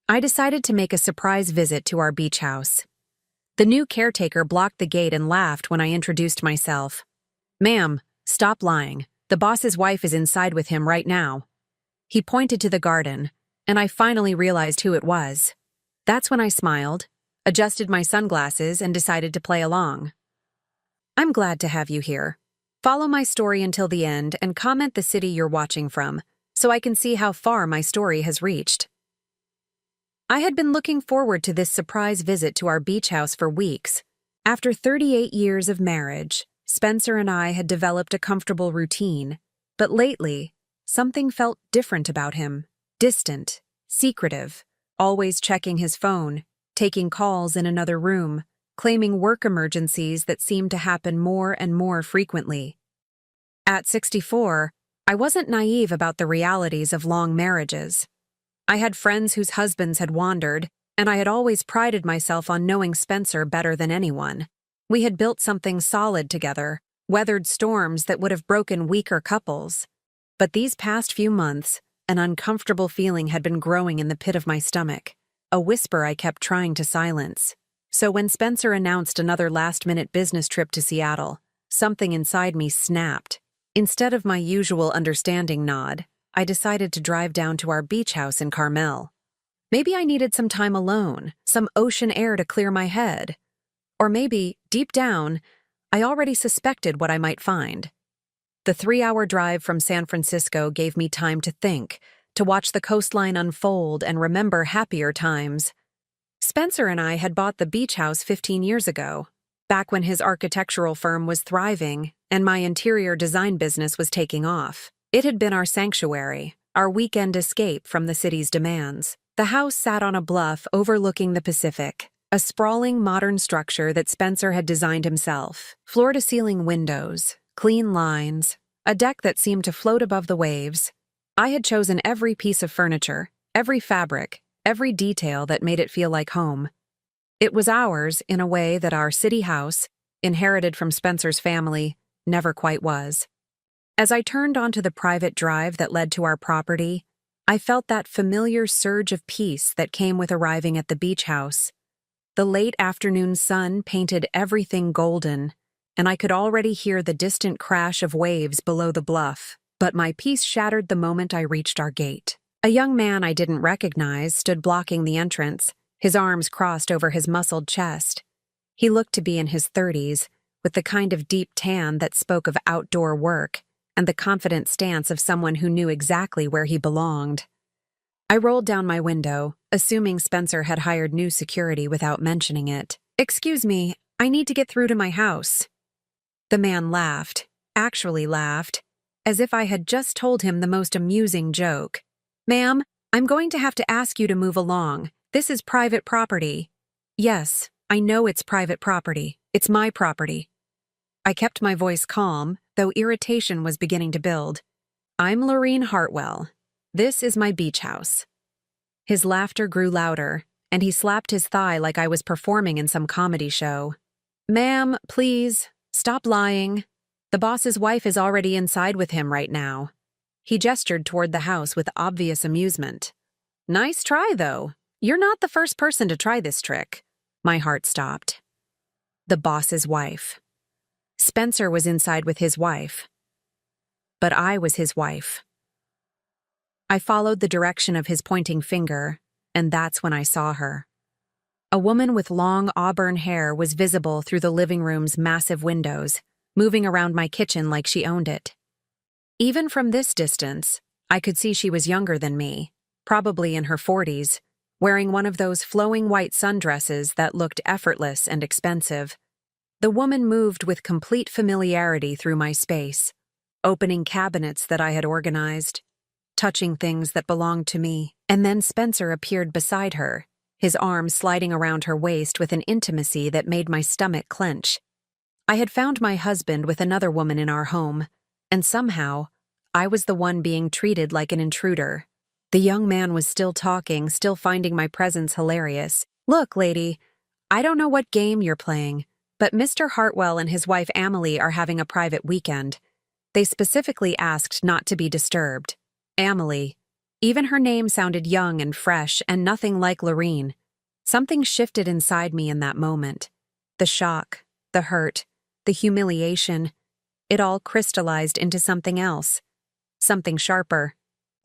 I decided to make a surprise visit to our beach house. The new caretaker blocked the gate and laughed when I introduced myself. "Ma'am, stop lying. The boss's wife is inside with him right now." He pointed to the garden, and I finally realized who it was. That's when I smiled, adjusted my sunglasses, and decided to play along. "I'm glad to have you here. Follow my story until the end and comment the city you're watching from, so I can see how far my story has reached." I had been looking forward to this surprise visit to our beach house for weeks. After 38 years of marriage, Spencer and I had developed a comfortable routine, but lately, something felt different about him. Distant, secretive, always checking his phone, taking calls in another room, claiming work emergencies that seemed to happen more and more frequently. At 64, I wasn't naive about the realities of long marriages. I had friends whose husbands had wandered, and I had always prided myself on knowing Spencer better than anyone. We had built something solid together, weathered storms that would have broken weaker couples. But these past few months, an uncomfortable feeling had been growing in the pit of my stomach, a whisper I kept trying to silence. So when Spencer announced another last-minute business trip to Seattle, something inside me snapped. Instead of my usual understanding nod, I decided to drive down to our beach house in Carmel. Maybe I needed some time alone, some ocean air to clear my head. Or maybe, deep down, I already suspected what I might find. The 3-hour drive from San Francisco gave me time to think, to watch the coastline unfold and remember happier times. Spencer and I had bought the beach house 15 years ago, back when his architectural firm was thriving and my interior design business was taking off. It had been our sanctuary, our weekend escape from the city's demands. The house sat on a bluff overlooking the Pacific, a sprawling modern structure that Spencer had designed himself. Floor-to-ceiling windows, clean lines, a deck that seemed to float above the waves. I had chosen every piece of furniture, every fabric, every detail that made it feel like home. It was ours in a way that our city house, inherited from Spencer's family, never quite was. As I turned onto the private drive that led to our property, I felt that familiar surge of peace that came with arriving at the beach house. The late afternoon sun painted everything golden, and I could already hear the distant crash of waves below the bluff. But my peace shattered the moment I reached our gate. A young man I didn't recognize stood blocking the entrance, his arms crossed over his muscled chest. He looked to be in his 30s, with the kind of deep tan that spoke of outdoor work, and the confident stance of someone who knew exactly where he belonged. I rolled down my window, assuming Spencer had hired new security without mentioning it. "Excuse me, I need to get through to my house." The man laughed, actually laughed, as if I had just told him the most amusing joke. "Ma'am, I'm going to have to ask you to move along. This is private property." "Yes, I know it's private property. It's my property." I kept my voice calm, though irritation was beginning to build. "I'm Lorene Hartwell. This is my beach house." His laughter grew louder, and he slapped his thigh like I was performing in some comedy show. "Ma'am, please, stop lying. The boss's wife is already inside with him right now." He gestured toward the house with obvious amusement. "Nice try, though. You're not the first person to try this trick." My heart stopped. The boss's wife. Spencer was inside with his wife. But I was his wife. I followed the direction of his pointing finger, and that's when I saw her. A woman with long auburn hair was visible through the living room's massive windows, moving around my kitchen like she owned it. Even from this distance, I could see she was younger than me, probably in her 40s, wearing one of those flowing white sundresses that looked effortless and expensive. The woman moved with complete familiarity through my space, opening cabinets that I had organized, touching things that belonged to me, and then Spencer appeared beside her, his arm sliding around her waist with an intimacy that made my stomach clench. I had found my husband with another woman in our home, and somehow, I was the one being treated like an intruder. The young man was still talking, still finding my presence hilarious. "Look, lady, I don't know what game you're playing, but Mr. Hartwell and his wife Amelie are having a private weekend. They specifically asked not to be disturbed." "Amelie, Even her name sounded young and fresh and nothing like Lorene. Something shifted inside me in that moment. The shock, the hurt, the humiliation, it all crystallized into something else. Something sharper.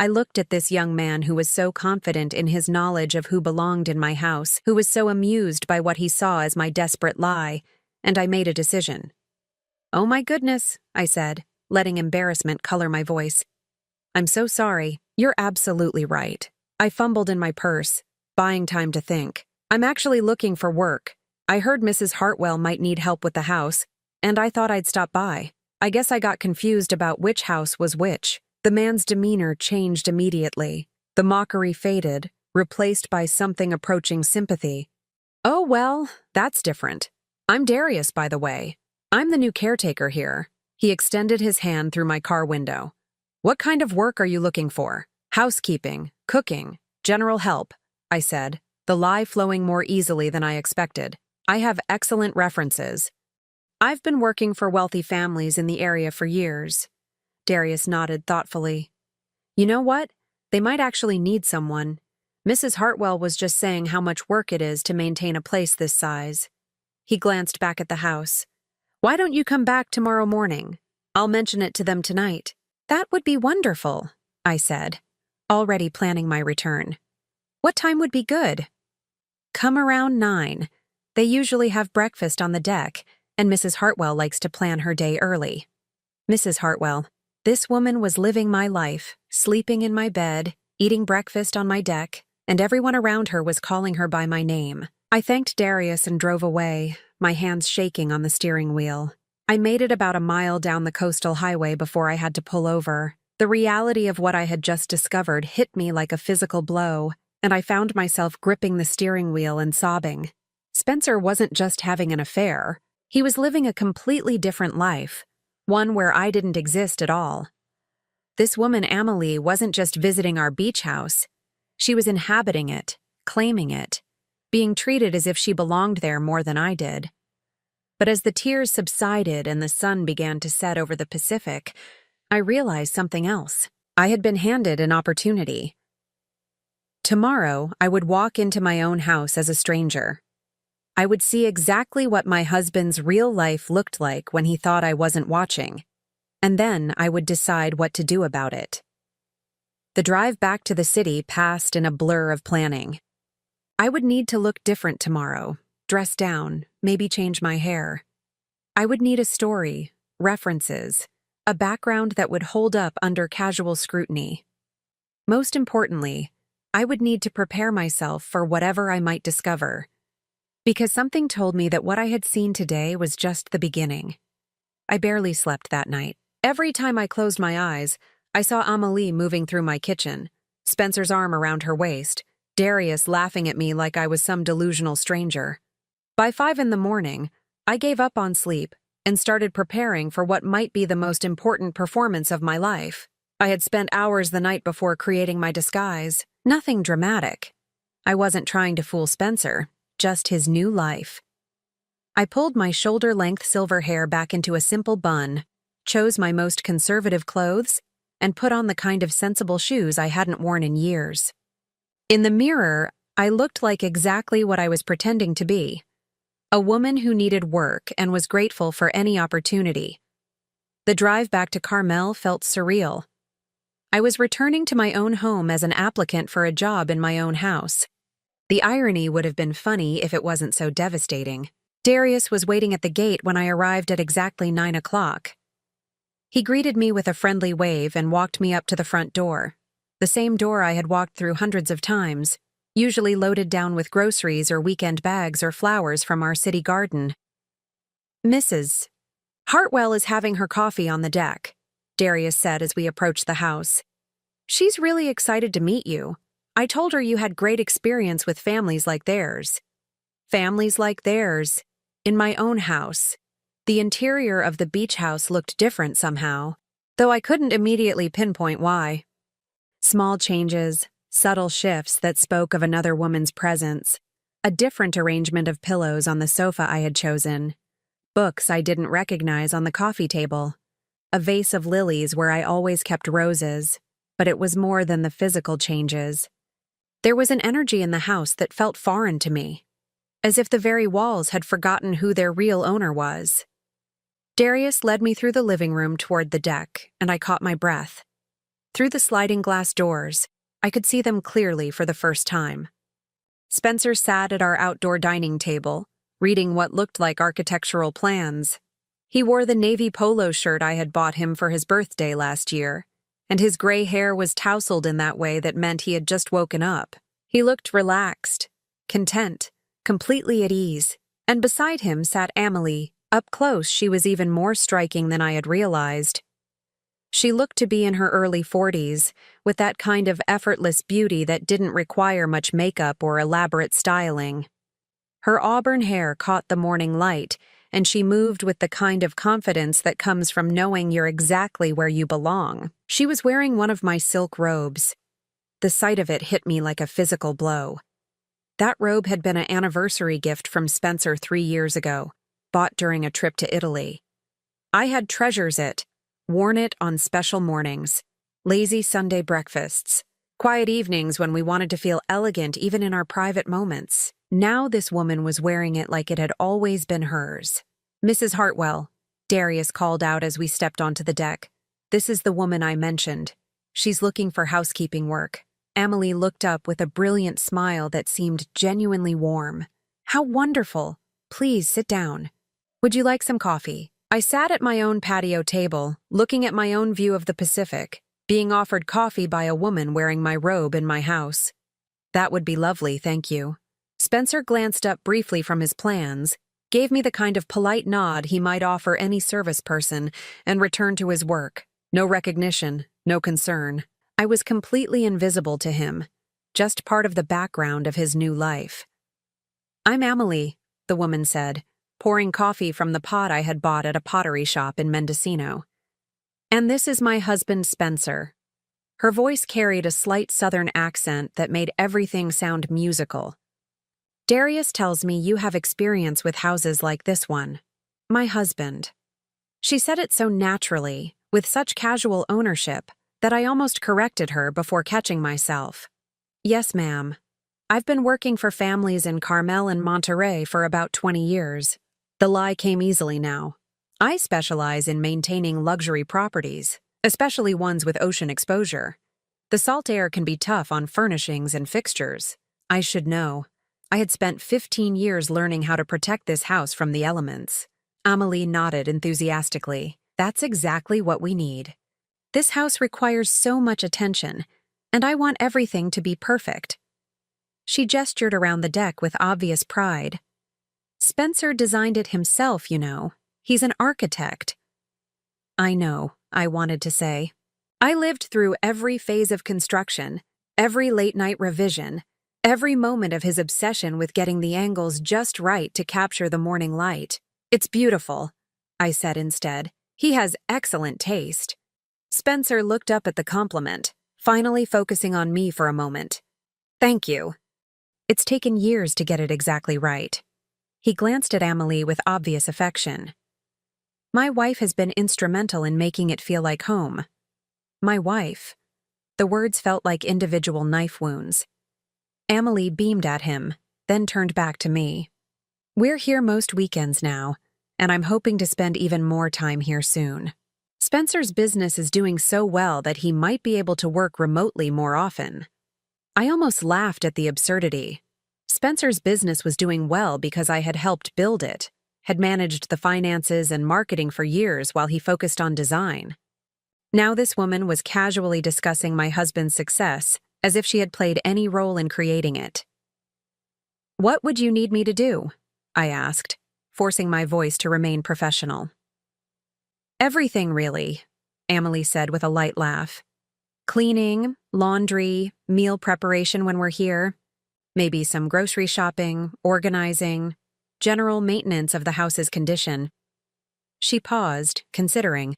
I looked at this young man who was so confident in his knowledge of who belonged in my house, who was so amused by what he saw as my desperate lie, and I made a decision. "Oh my goodness," I said, letting embarrassment color my voice. "I'm so sorry. You're absolutely right." I fumbled in my purse, buying time to think. "I'm actually looking for work. I heard Mrs. Hartwell might need help with the house, and I thought I'd stop by. I guess I got confused about which house was which." The man's demeanor changed immediately. The mockery faded, replaced by something approaching sympathy. "Oh, well, that's different. I'm Darius, by the way. I'm the new caretaker here." He extended his hand through my car window. "What kind of work are you looking for?" "Housekeeping, cooking, general help," I said, the lie flowing more easily than I expected. "I have excellent references. I've been working for wealthy families in the area for years." Darius nodded thoughtfully. "You know what? They might actually need someone. Mrs. Hartwell was just saying how much work it is to maintain a place this size." He glanced back at the house. "Why don't you come back tomorrow morning? I'll mention it to them tonight." "That would be wonderful," I said, already planning my return. "What time would be good?" "Come around 9. They usually have breakfast on the deck, and Mrs. Hartwell likes to plan her day early." Mrs. Hartwell. This woman was living my life, sleeping in my bed, eating breakfast on my deck, and everyone around her was calling her by my name. I thanked Darius and drove away, my hands shaking on the steering wheel. I made it about a mile down the coastal highway before I had to pull over. The reality of what I had just discovered hit me like a physical blow, and I found myself gripping the steering wheel and sobbing. Spencer wasn't just having an affair. He was living a completely different life. One where I didn't exist at all. This woman, Amelie, wasn't just visiting our beach house. She was inhabiting it, claiming it, being treated as if she belonged there more than I did. But as the tears subsided and the sun began to set over the Pacific, I realized something else. I had been handed an opportunity. Tomorrow, I would walk into my own house as a stranger. I would see exactly what my husband's real life looked like when he thought I wasn't watching, and then I would decide what to do about it. The drive back to the city passed in a blur of planning. I would need to look different tomorrow, dress down, maybe change my hair. I would need a story, references, a background that would hold up under casual scrutiny. Most importantly, I would need to prepare myself for whatever I might discover. Because something told me that what I had seen today was just the beginning. I barely slept that night. Every time I closed my eyes, I saw Amelie moving through my kitchen, Spencer's arm around her waist, Darius laughing at me like I was some delusional stranger. By 5 a.m, I gave up on sleep and started preparing for what might be the most important performance of my life. I had spent hours the night before creating my disguise. Nothing dramatic. I wasn't trying to fool Spencer. Just his new life. I pulled my shoulder-length silver hair back into a simple bun, chose my most conservative clothes, and put on the kind of sensible shoes I hadn't worn in years. In the mirror, I looked like exactly what I was pretending to be. A woman who needed work and was grateful for any opportunity. The drive back to Carmel felt surreal. I was returning to my own home as an applicant for a job in my own house. The irony would have been funny if it wasn't so devastating. Darius was waiting at the gate when I arrived at exactly 9 o'clock. He greeted me with a friendly wave and walked me up to the front door, the same door I had walked through hundreds of times, usually loaded down with groceries or weekend bags or flowers from our city garden. "Mrs. Hartwell is having her coffee on the deck," Darius said as we approached the house. "She's really excited to meet you. I told her you had great experience with families like theirs." Families like theirs. In my own house. The interior of the beach house looked different somehow, though I couldn't immediately pinpoint why. Small changes, subtle shifts that spoke of another woman's presence, a different arrangement of pillows on the sofa I had chosen, books I didn't recognize on the coffee table, a vase of lilies where I always kept roses. but it was more than the physical changes. There was an energy in the house that felt foreign to me, as if the very walls had forgotten who their real owner was. Darius led me through the living room toward the deck, and I caught my breath. Through the sliding glass doors, I could see them clearly for the first time. Spencer sat at our outdoor dining table, reading what looked like architectural plans. He wore the navy polo shirt I had bought him for his birthday last year, and his gray hair was tousled in that way that meant he had just woken up. He looked relaxed, content, completely at ease, and beside him sat Amelie. Up close, she was even more striking than I had realized. She looked to be in her early 40s, with that kind of effortless beauty that didn't require much makeup or elaborate styling. Her auburn hair caught the morning light, and she moved with the kind of confidence that comes from knowing you're exactly where you belong. She was wearing one of my silk robes. The sight of it hit me like a physical blow. That robe had been an anniversary gift from Spencer 3 years ago, bought during a trip to Italy. I had treasures it, worn it on special mornings, lazy Sunday breakfasts, quiet evenings when we wanted to feel elegant even in our private moments. Now this woman was wearing it like it had always been hers. "Mrs. Hartwell," Darius called out as we stepped onto the deck. "This is the woman I mentioned. She's looking for housekeeping work." Amelie looked up with a brilliant smile that seemed genuinely warm. "How wonderful! Please sit down. Would you like some coffee?" I sat at my own patio table, looking at my own view of the Pacific, being offered coffee by a woman wearing my robe in my house. "That would be lovely, thank you." Spencer glanced up briefly from his plans, gave me the kind of polite nod he might offer any service person, and returned to his work. No recognition, no concern. I was completely invisible to him, just part of the background of his new life. "I'm Amelie," the woman said, pouring coffee from the pot I had bought at a pottery shop in Mendocino. "And this is my husband, Spencer." Her voice carried a slight southern accent that made everything sound musical. "Darius tells me you have experience with houses like this one." "My husband." She said it so naturally, with such casual ownership, that I almost corrected her before catching myself. "Yes, ma'am. I've been working for families in Carmel and Monterey for about 20 years. The lie came easily now. I specialize in maintaining luxury properties, especially ones with ocean exposure. The salt air can be tough on furnishings and fixtures. I should know. I had spent 15 years learning how to protect this house from the elements." Amelie nodded enthusiastically. "That's exactly what we need. This house requires so much attention, and I want everything to be perfect." She gestured around the deck with obvious pride. "Spencer designed it himself, you know. He's an architect." "I know," I wanted to say. "I lived through every phase of construction, every late-night revision, every moment of his obsession with getting the angles just right to capture the morning light. It's beautiful," I said instead. "He has excellent taste." Spencer looked up at the compliment, finally focusing on me for a moment. "Thank you. It's taken years to get it exactly right." He glanced at Amelie with obvious affection. "My wife has been instrumental in making it feel like home." "My wife." The words felt like individual knife wounds. Amelie beamed at him, then turned back to me. "We're here most weekends now, and I'm hoping to spend even more time here soon. Spencer's business is doing so well that he might be able to work remotely more often." I almost laughed at the absurdity. Spencer's business was doing well because I had helped build it, had managed the finances and marketing for years while he focused on design. Now this woman was casually discussing my husband's success, as if she had played any role in creating it. "What would you need me to do?" I asked, forcing my voice to remain professional. "Everything, really," Amelie said with a light laugh. "Cleaning, laundry, meal preparation when we're here, maybe some grocery shopping, organizing, general maintenance of the house's condition." She paused, considering.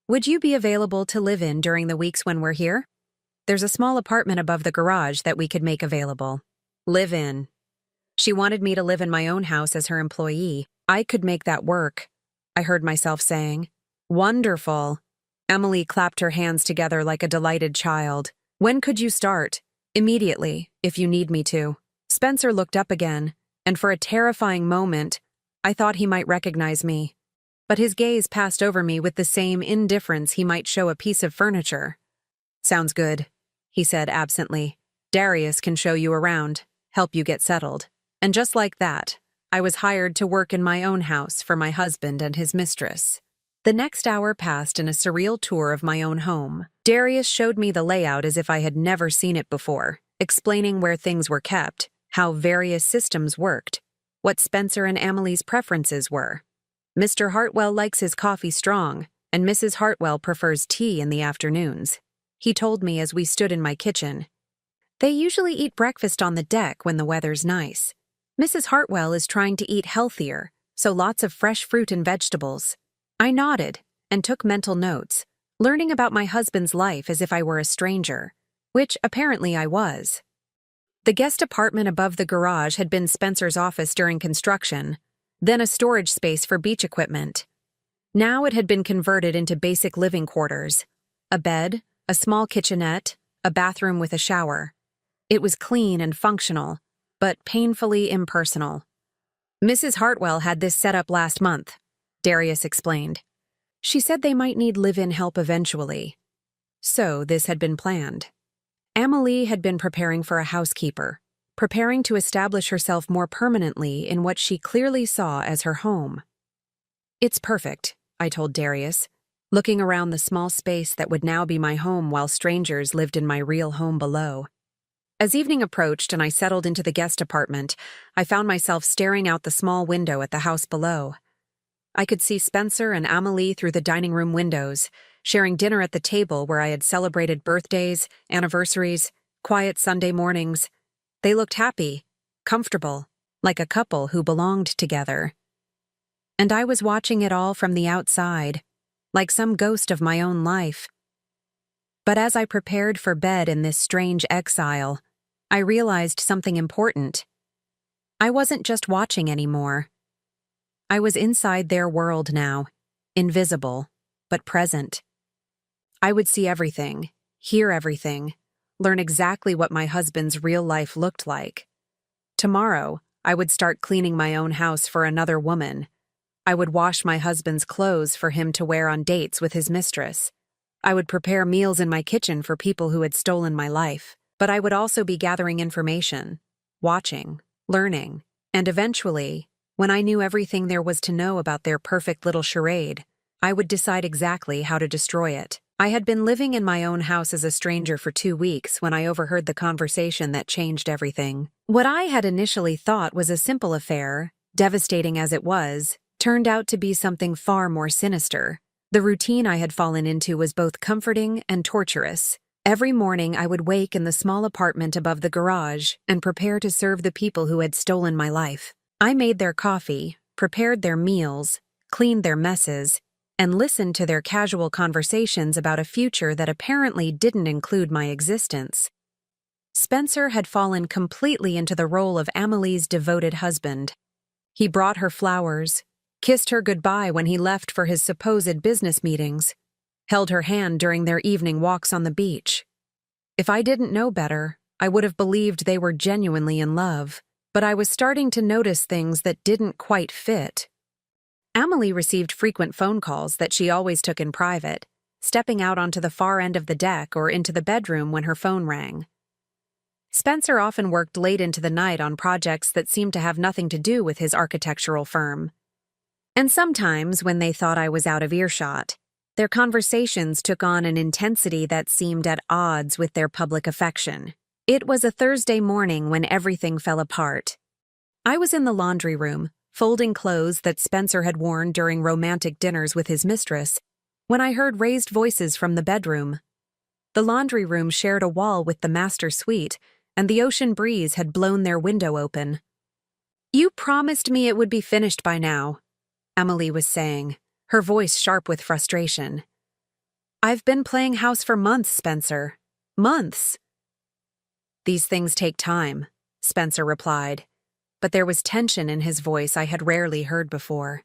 "Would you be available to live in during the weeks when we're here? There's a small apartment above the garage that we could make available." Live in. She wanted me to live in my own house as her employee. I could make that work, I heard myself saying. "Wonderful." Emily clapped her hands together like a delighted child. When could you start? Immediately, if you need me to. Spencer looked up again, and for a terrifying moment, I thought he might recognize me. But his gaze passed over me with the same indifference he might show a piece of furniture. Sounds good, he said absently. Darius can show you around, help you get settled. And just like that, I was hired to work in my own house for my husband and his mistress. The next hour passed in a surreal tour of my own home. Darius showed me the layout as if I had never seen it before, explaining where things were kept, how various systems worked, what Spencer and Emily's preferences were. Mr. Hartwell likes his coffee strong, and Mrs. Hartwell prefers tea in the afternoons. He told me as we stood in my kitchen. They usually eat breakfast on the deck when the weather's nice. Mrs. Hartwell is trying to eat healthier, so lots of fresh fruit and vegetables. I nodded and took mental notes, learning about my husband's life as if I were a stranger, which apparently I was. The guest apartment above the garage had been Spencer's office during construction, then a storage space for beach equipment. Now it had been converted into basic living quarters. A bed, a small kitchenette, a bathroom with a shower. It was clean and functional, but painfully impersonal. Mrs. Hartwell had this set up last month, Darius explained. She said they might need live-in help eventually. So this had been planned. Emily had been preparing for a housekeeper, preparing to establish herself more permanently in what she clearly saw as her home. It's perfect, I told Darius, looking around the small space that would now be my home while strangers lived in my real home below. As evening approached and I settled into the guest apartment, I found myself staring out the small window at the house below. I could see Spencer and Amelie through the dining room windows, sharing dinner at the table where I had celebrated birthdays, anniversaries, quiet Sunday mornings. They looked happy, comfortable, like a couple who belonged together. And I was watching it all from the outside, like some ghost of my own life. But as I prepared for bed in this strange exile, I realized something important. I wasn't just watching anymore. I was inside their world now, invisible, but present. I would see everything, hear everything, learn exactly what my husband's real life looked like. Tomorrow, I would start cleaning my own house for another woman. I would wash my husband's clothes for him to wear on dates with his mistress. I would prepare meals in my kitchen for people who had stolen my life. But I would also be gathering information, watching, learning, and eventually, when I knew everything there was to know about their perfect little charade, I would decide exactly how to destroy it. I had been living in my own house as a stranger for 2 weeks when I overheard the conversation that changed everything. What I had initially thought was a simple affair, devastating as it was, turned out to be something far more sinister. The routine I had fallen into was both comforting and torturous. Every morning I would wake in the small apartment above the garage and prepare to serve the people who had stolen my life. I made their coffee, prepared their meals, cleaned their messes, and listened to their casual conversations about a future that apparently didn't include my existence. Spencer had fallen completely into the role of Amelie's devoted husband. He brought her flowers, kissed her goodbye when he left for his supposed business meetings, held her hand during their evening walks on the beach. If I didn't know better, I would have believed they were genuinely in love, but I was starting to notice things that didn't quite fit. Amelie received frequent phone calls that she always took in private, stepping out onto the far end of the deck or into the bedroom when her phone rang. Spencer often worked late into the night on projects that seemed to have nothing to do with his architectural firm. And sometimes, when they thought I was out of earshot, their conversations took on an intensity that seemed at odds with their public affection. It was a Thursday morning when everything fell apart. I was in the laundry room, folding clothes that Spencer had worn during romantic dinners with his mistress, when I heard raised voices from the bedroom. The laundry room shared a wall with the master suite, and the ocean breeze had blown their window open. "You promised me it would be finished by now," Amelie was saying, her voice sharp with frustration. "I've been playing house for months, Spencer. Months." "These things take time," Spencer replied, but there was tension in his voice I had rarely heard before.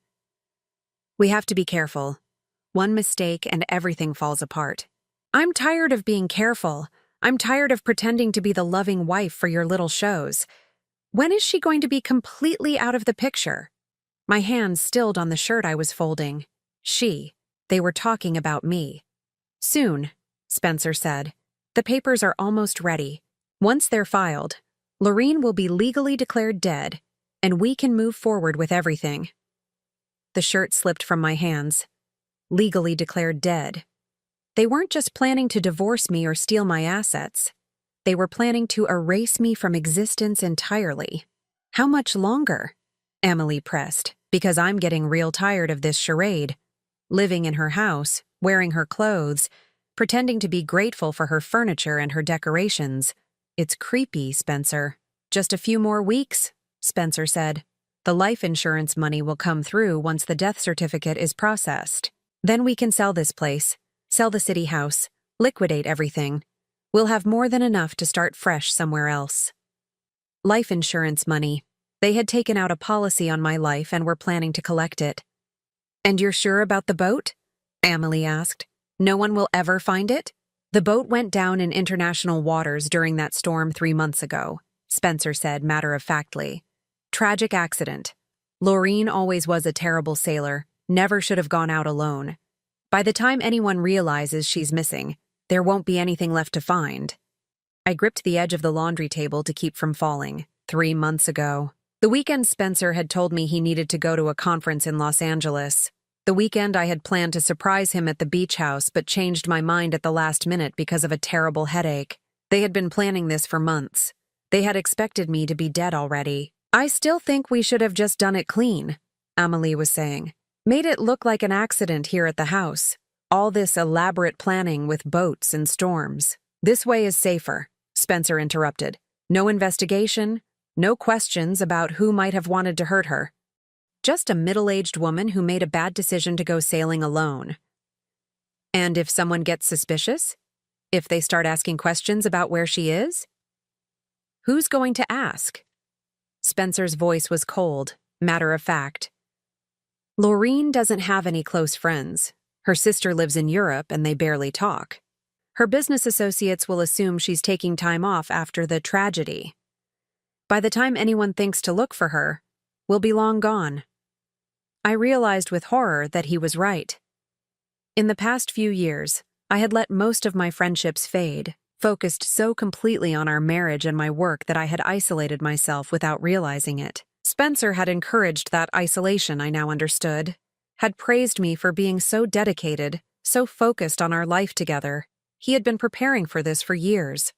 "We have to be careful. One mistake and everything falls apart. I'm tired of being careful. I'm tired of pretending to be the loving wife for your little shows. When is she going to be completely out of the picture? My hands stilled on the shirt I was folding. They were talking about me. Soon, Spencer said. The papers are almost ready. Once they're filed, Lorene will be legally declared dead, and we can move forward with everything. The shirt slipped from my hands. Legally declared dead. They weren't just planning to divorce me or steal my assets. They were planning to erase me from existence entirely. How much longer? Emily pressed, because I'm getting real tired of this charade. Living in her house, wearing her clothes, pretending to be grateful for her furniture and her decorations. It's creepy, Spencer. Just a few more weeks, Spencer said. The life insurance money will come through once the death certificate is processed. Then we can sell this place, sell the city house, liquidate everything. We'll have more than enough to start fresh somewhere else. Life insurance money. They had taken out a policy on my life and were planning to collect it. And you're sure about the boat? Emily asked. No one will ever find it? The boat went down in international waters during that storm 3 months ago, Spencer said matter-of-factly. Tragic accident. Lorene always was a terrible sailor, never should have gone out alone. By the time anyone realizes she's missing, there won't be anything left to find. I gripped the edge of the laundry table to keep from falling. 3 months ago. The weekend Spencer had told me he needed to go to a conference in Los Angeles. The weekend I had planned to surprise him at the beach house but changed my mind at the last minute because of a terrible headache. They had been planning this for months. They had expected me to be dead already. I still think we should have just done it clean, Amelie was saying. Made it look like an accident here at the house. All this elaborate planning with boats and storms. This way is safer, Spencer interrupted. No investigation, no questions about who might have wanted to hurt her. Just a middle-aged woman who made a bad decision to go sailing alone. And if someone gets suspicious? If they start asking questions about where she is? Who's going to ask? Spencer's voice was cold, matter-of-fact. Lorene doesn't have any close friends. Her sister lives in Europe and they barely talk. Her business associates will assume she's taking time off after the tragedy. By the time anyone thinks to look for her, we'll be long gone. I realized with horror that he was right. In the past few years, I had let most of my friendships fade, focused so completely on our marriage and my work that I had isolated myself without realizing it. Spencer had encouraged that isolation, I now understood, had praised me for being so dedicated, so focused on our life together. He had been preparing for this for years.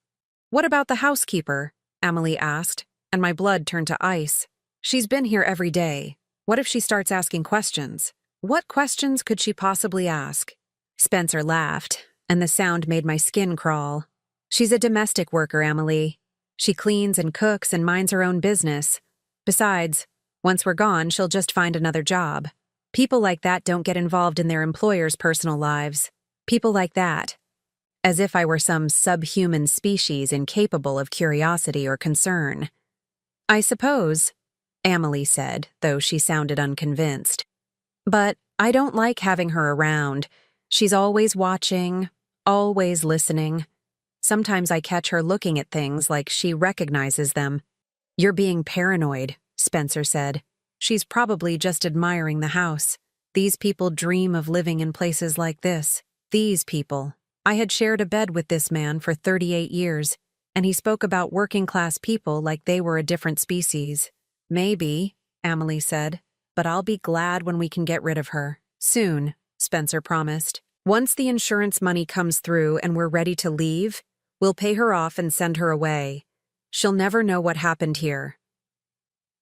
What about the housekeeper? Emily asked, and my blood turned to ice. She's been here every day. What if she starts asking questions? What questions could she possibly ask? Spencer laughed, and the sound made my skin crawl. She's a domestic worker, Emily. She cleans and cooks and minds her own business. Besides, once we're gone, she'll just find another job. People like that don't get involved in their employers' personal lives. People like that. As if I were some subhuman species incapable of curiosity or concern. I suppose, Emily said, though she sounded unconvinced. But I don't like having her around. She's always watching, always listening. Sometimes I catch her looking at things like she recognizes them. You're being paranoid, Spencer said. She's probably just admiring the house. These people dream of living in places like this. These people. I had shared a bed with this man for 38 years, and he spoke about working-class people like they were a different species. Maybe, Emily said, but I'll be glad when we can get rid of her. Soon, Spencer promised. Once the insurance money comes through and we're ready to leave, we'll pay her off and send her away. She'll never know what happened here.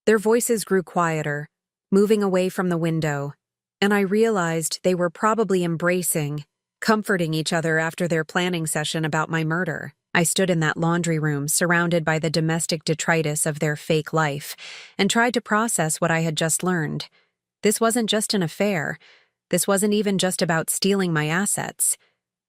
Their voices grew quieter, moving away from the window, and I realized they were probably embracing, comforting each other after their planning session about my murder. I stood in that laundry room, surrounded by the domestic detritus of their fake life, and tried to process what I had just learned. This wasn't just an affair. This wasn't even just about stealing my assets.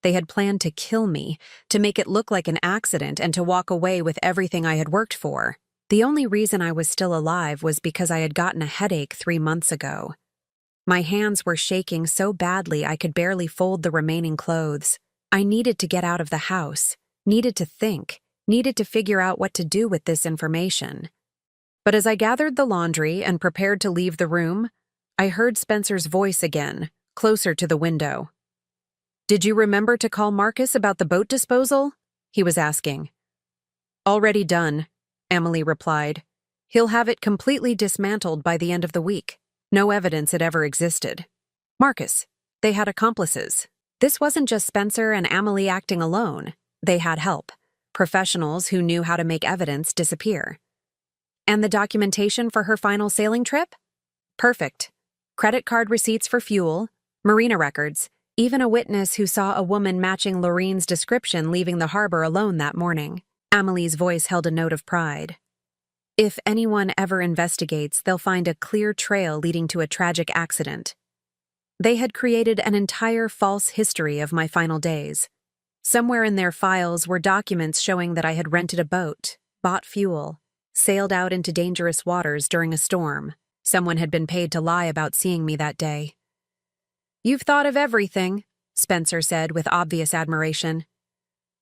They had planned to kill me, to make it look like an accident, and to walk away with everything I had worked for. The only reason I was still alive was because I had gotten a headache 3 months ago. My hands were shaking so badly I could barely fold the remaining clothes. I needed to get out of the house, needed to think, needed to figure out what to do with this information. But as I gathered the laundry and prepared to leave the room, I heard Spencer's voice again, closer to the window. "Did you remember to call Marcus about the boat disposal?" he was asking. "Already done," Emily replied. "He'll have it completely dismantled by the end of the week. No evidence it ever existed." Marcus. They had accomplices. This wasn't just Spencer and Emily acting alone. They had help. Professionals who knew how to make evidence disappear. And the documentation for her final sailing trip? Perfect. Credit card receipts for fuel, marina records, even a witness who saw a woman matching Lorraine's description leaving the harbor alone that morning. Emily's voice held a note of pride. If anyone ever investigates, they'll find a clear trail leading to a tragic accident. They had created an entire false history of my final days. Somewhere in their files were documents showing that I had rented a boat, bought fuel, sailed out into dangerous waters during a storm. Someone had been paid to lie about seeing me that day. "You've thought of everything," Spencer said with obvious admiration.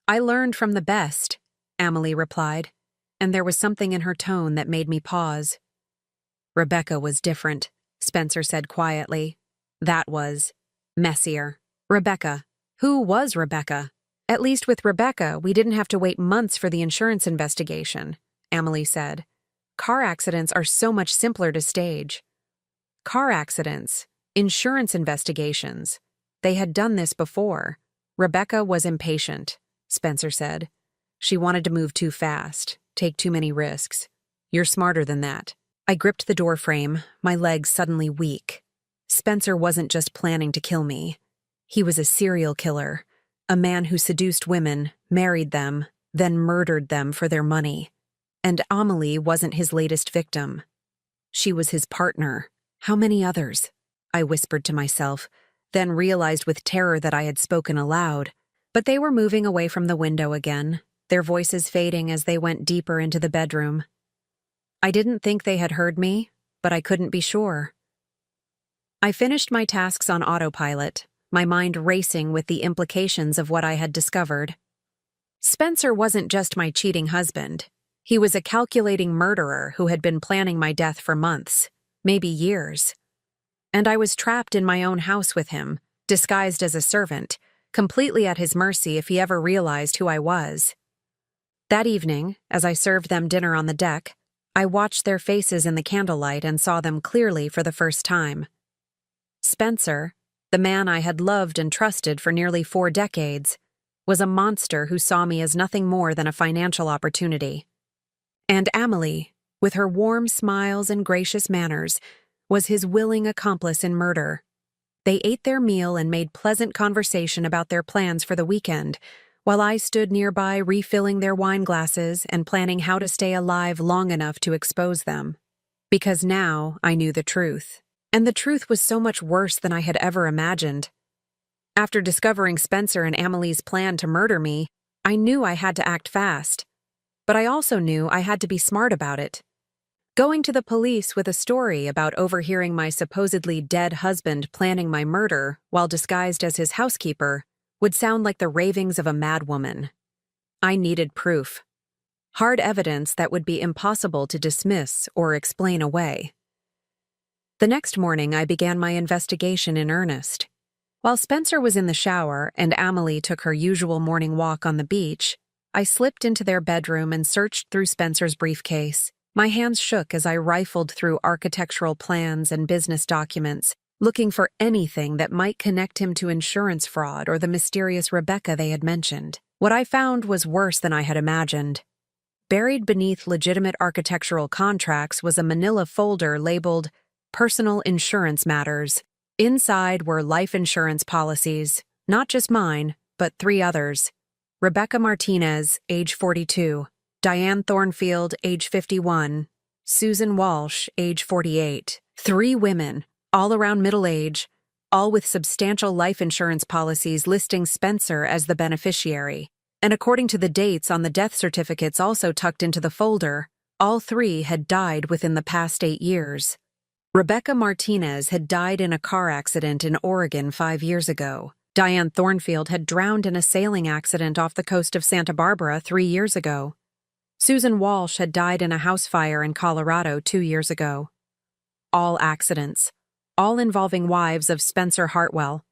"I learned from the best," Emily replied, and there was something in her tone that made me pause. "Rebecca was different," Spencer said quietly. "That was messier." Rebecca. Who was Rebecca? At least with Rebecca, we didn't have to wait months for the insurance investigation, Emily said. Car accidents are so much simpler to stage. Car accidents, insurance investigations. They had done this before. Rebecca was impatient, Spencer said. She wanted to move too fast, take too many risks. You're smarter than that. I gripped the door frame, my legs suddenly weak. Spencer wasn't just planning to kill me. He was a serial killer, a man who seduced women, married them, then murdered them for their money. And Amelie wasn't his latest victim. She was his partner. How many others? I whispered to myself, then realized with terror that I had spoken aloud. But they were moving away from the window again, their voices fading as they went deeper into the bedroom. I didn't think they had heard me, but I couldn't be sure. I finished my tasks on autopilot, my mind racing with the implications of what I had discovered. Spencer wasn't just my cheating husband. He was a calculating murderer who had been planning my death for months, maybe years. And I was trapped in my own house with him, disguised as a servant, completely at his mercy if he ever realized who I was. That evening, as I served them dinner on the deck, I watched their faces in the candlelight and saw them clearly for the first time. Spencer, the man I had loved and trusted for nearly 4 decades, was a monster who saw me as nothing more than a financial opportunity. And Amelie, with her warm smiles and gracious manners, was his willing accomplice in murder. They ate their meal and made pleasant conversation about their plans for the weekend, while I stood nearby refilling their wine glasses and planning how to stay alive long enough to expose them. Because now I knew the truth. And the truth was so much worse than I had ever imagined. After discovering Spencer and Amelie's plan to murder me, I knew I had to act fast. But I also knew I had to be smart about it. Going to the police with a story about overhearing my supposedly dead husband planning my murder while disguised as his housekeeper would sound like the ravings of a madwoman. I needed proof. Hard evidence that would be impossible to dismiss or explain away. The next morning, I began my investigation in earnest. While Spencer was in the shower and Amelie took her usual morning walk on the beach, I slipped into their bedroom and searched through Spencer's briefcase. My hands shook as I rifled through architectural plans and business documents, looking for anything that might connect him to insurance fraud or the mysterious Rebecca they had mentioned. What I found was worse than I had imagined. Buried beneath legitimate architectural contracts was a manila folder labeled Personal Insurance Matters. Inside were life insurance policies, not just mine, but 3 others. Rebecca Martinez, age 42, Diane Thornfield, age 51, Susan Walsh, age 48. 3 women, all around middle age, all with substantial life insurance policies listing Spencer as the beneficiary. And according to the dates on the death certificates also tucked into the folder, all 3 had died within the past 8 years. Rebecca Martinez had died in a car accident in Oregon 5 years ago. Diane Thornfield had drowned in a sailing accident off the coast of Santa Barbara 3 years ago. Susan Walsh had died in a house fire in Colorado 2 years ago. All accidents, all involving wives of Spencer Hartwell,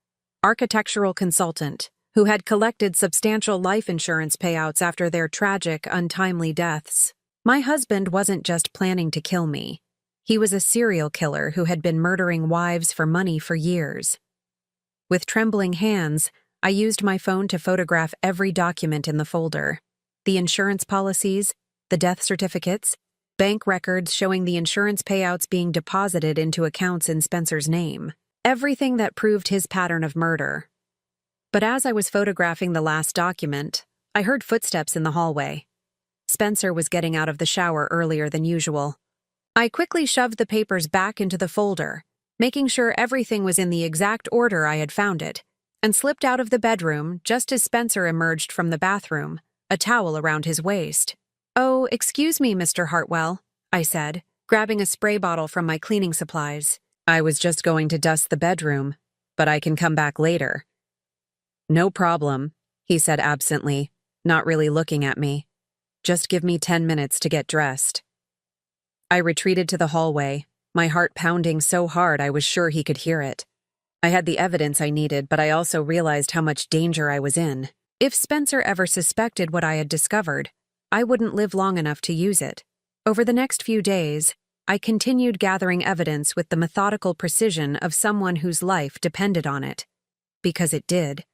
architectural consultant, who had collected substantial life insurance payouts after their tragic, untimely deaths. My husband wasn't just planning to kill me. He was a serial killer who had been murdering wives for money for years. With trembling hands, I used my phone to photograph every document in the folder. The insurance policies, the death certificates, bank records showing the insurance payouts being deposited into accounts in Spencer's name. Everything that proved his pattern of murder. But as I was photographing the last document, I heard footsteps in the hallway. Spencer was getting out of the shower earlier than usual. I quickly shoved the papers back into the folder, making sure everything was in the exact order I had found it, and slipped out of the bedroom just as Spencer emerged from the bathroom, a towel around his waist. "Oh, excuse me, Mr. Hartwell," I said, grabbing a spray bottle from my cleaning supplies. "I was just going to dust the bedroom, but I can come back later." "No problem," he said absently, not really looking at me. "Just give me 10 minutes to get dressed." I retreated to the hallway, my heart pounding so hard I was sure he could hear it. I had the evidence I needed, but I also realized how much danger I was in. If Spencer ever suspected what I had discovered, I wouldn't live long enough to use it. Over the next few days, I continued gathering evidence with the methodical precision of someone whose life depended on it. Because it did.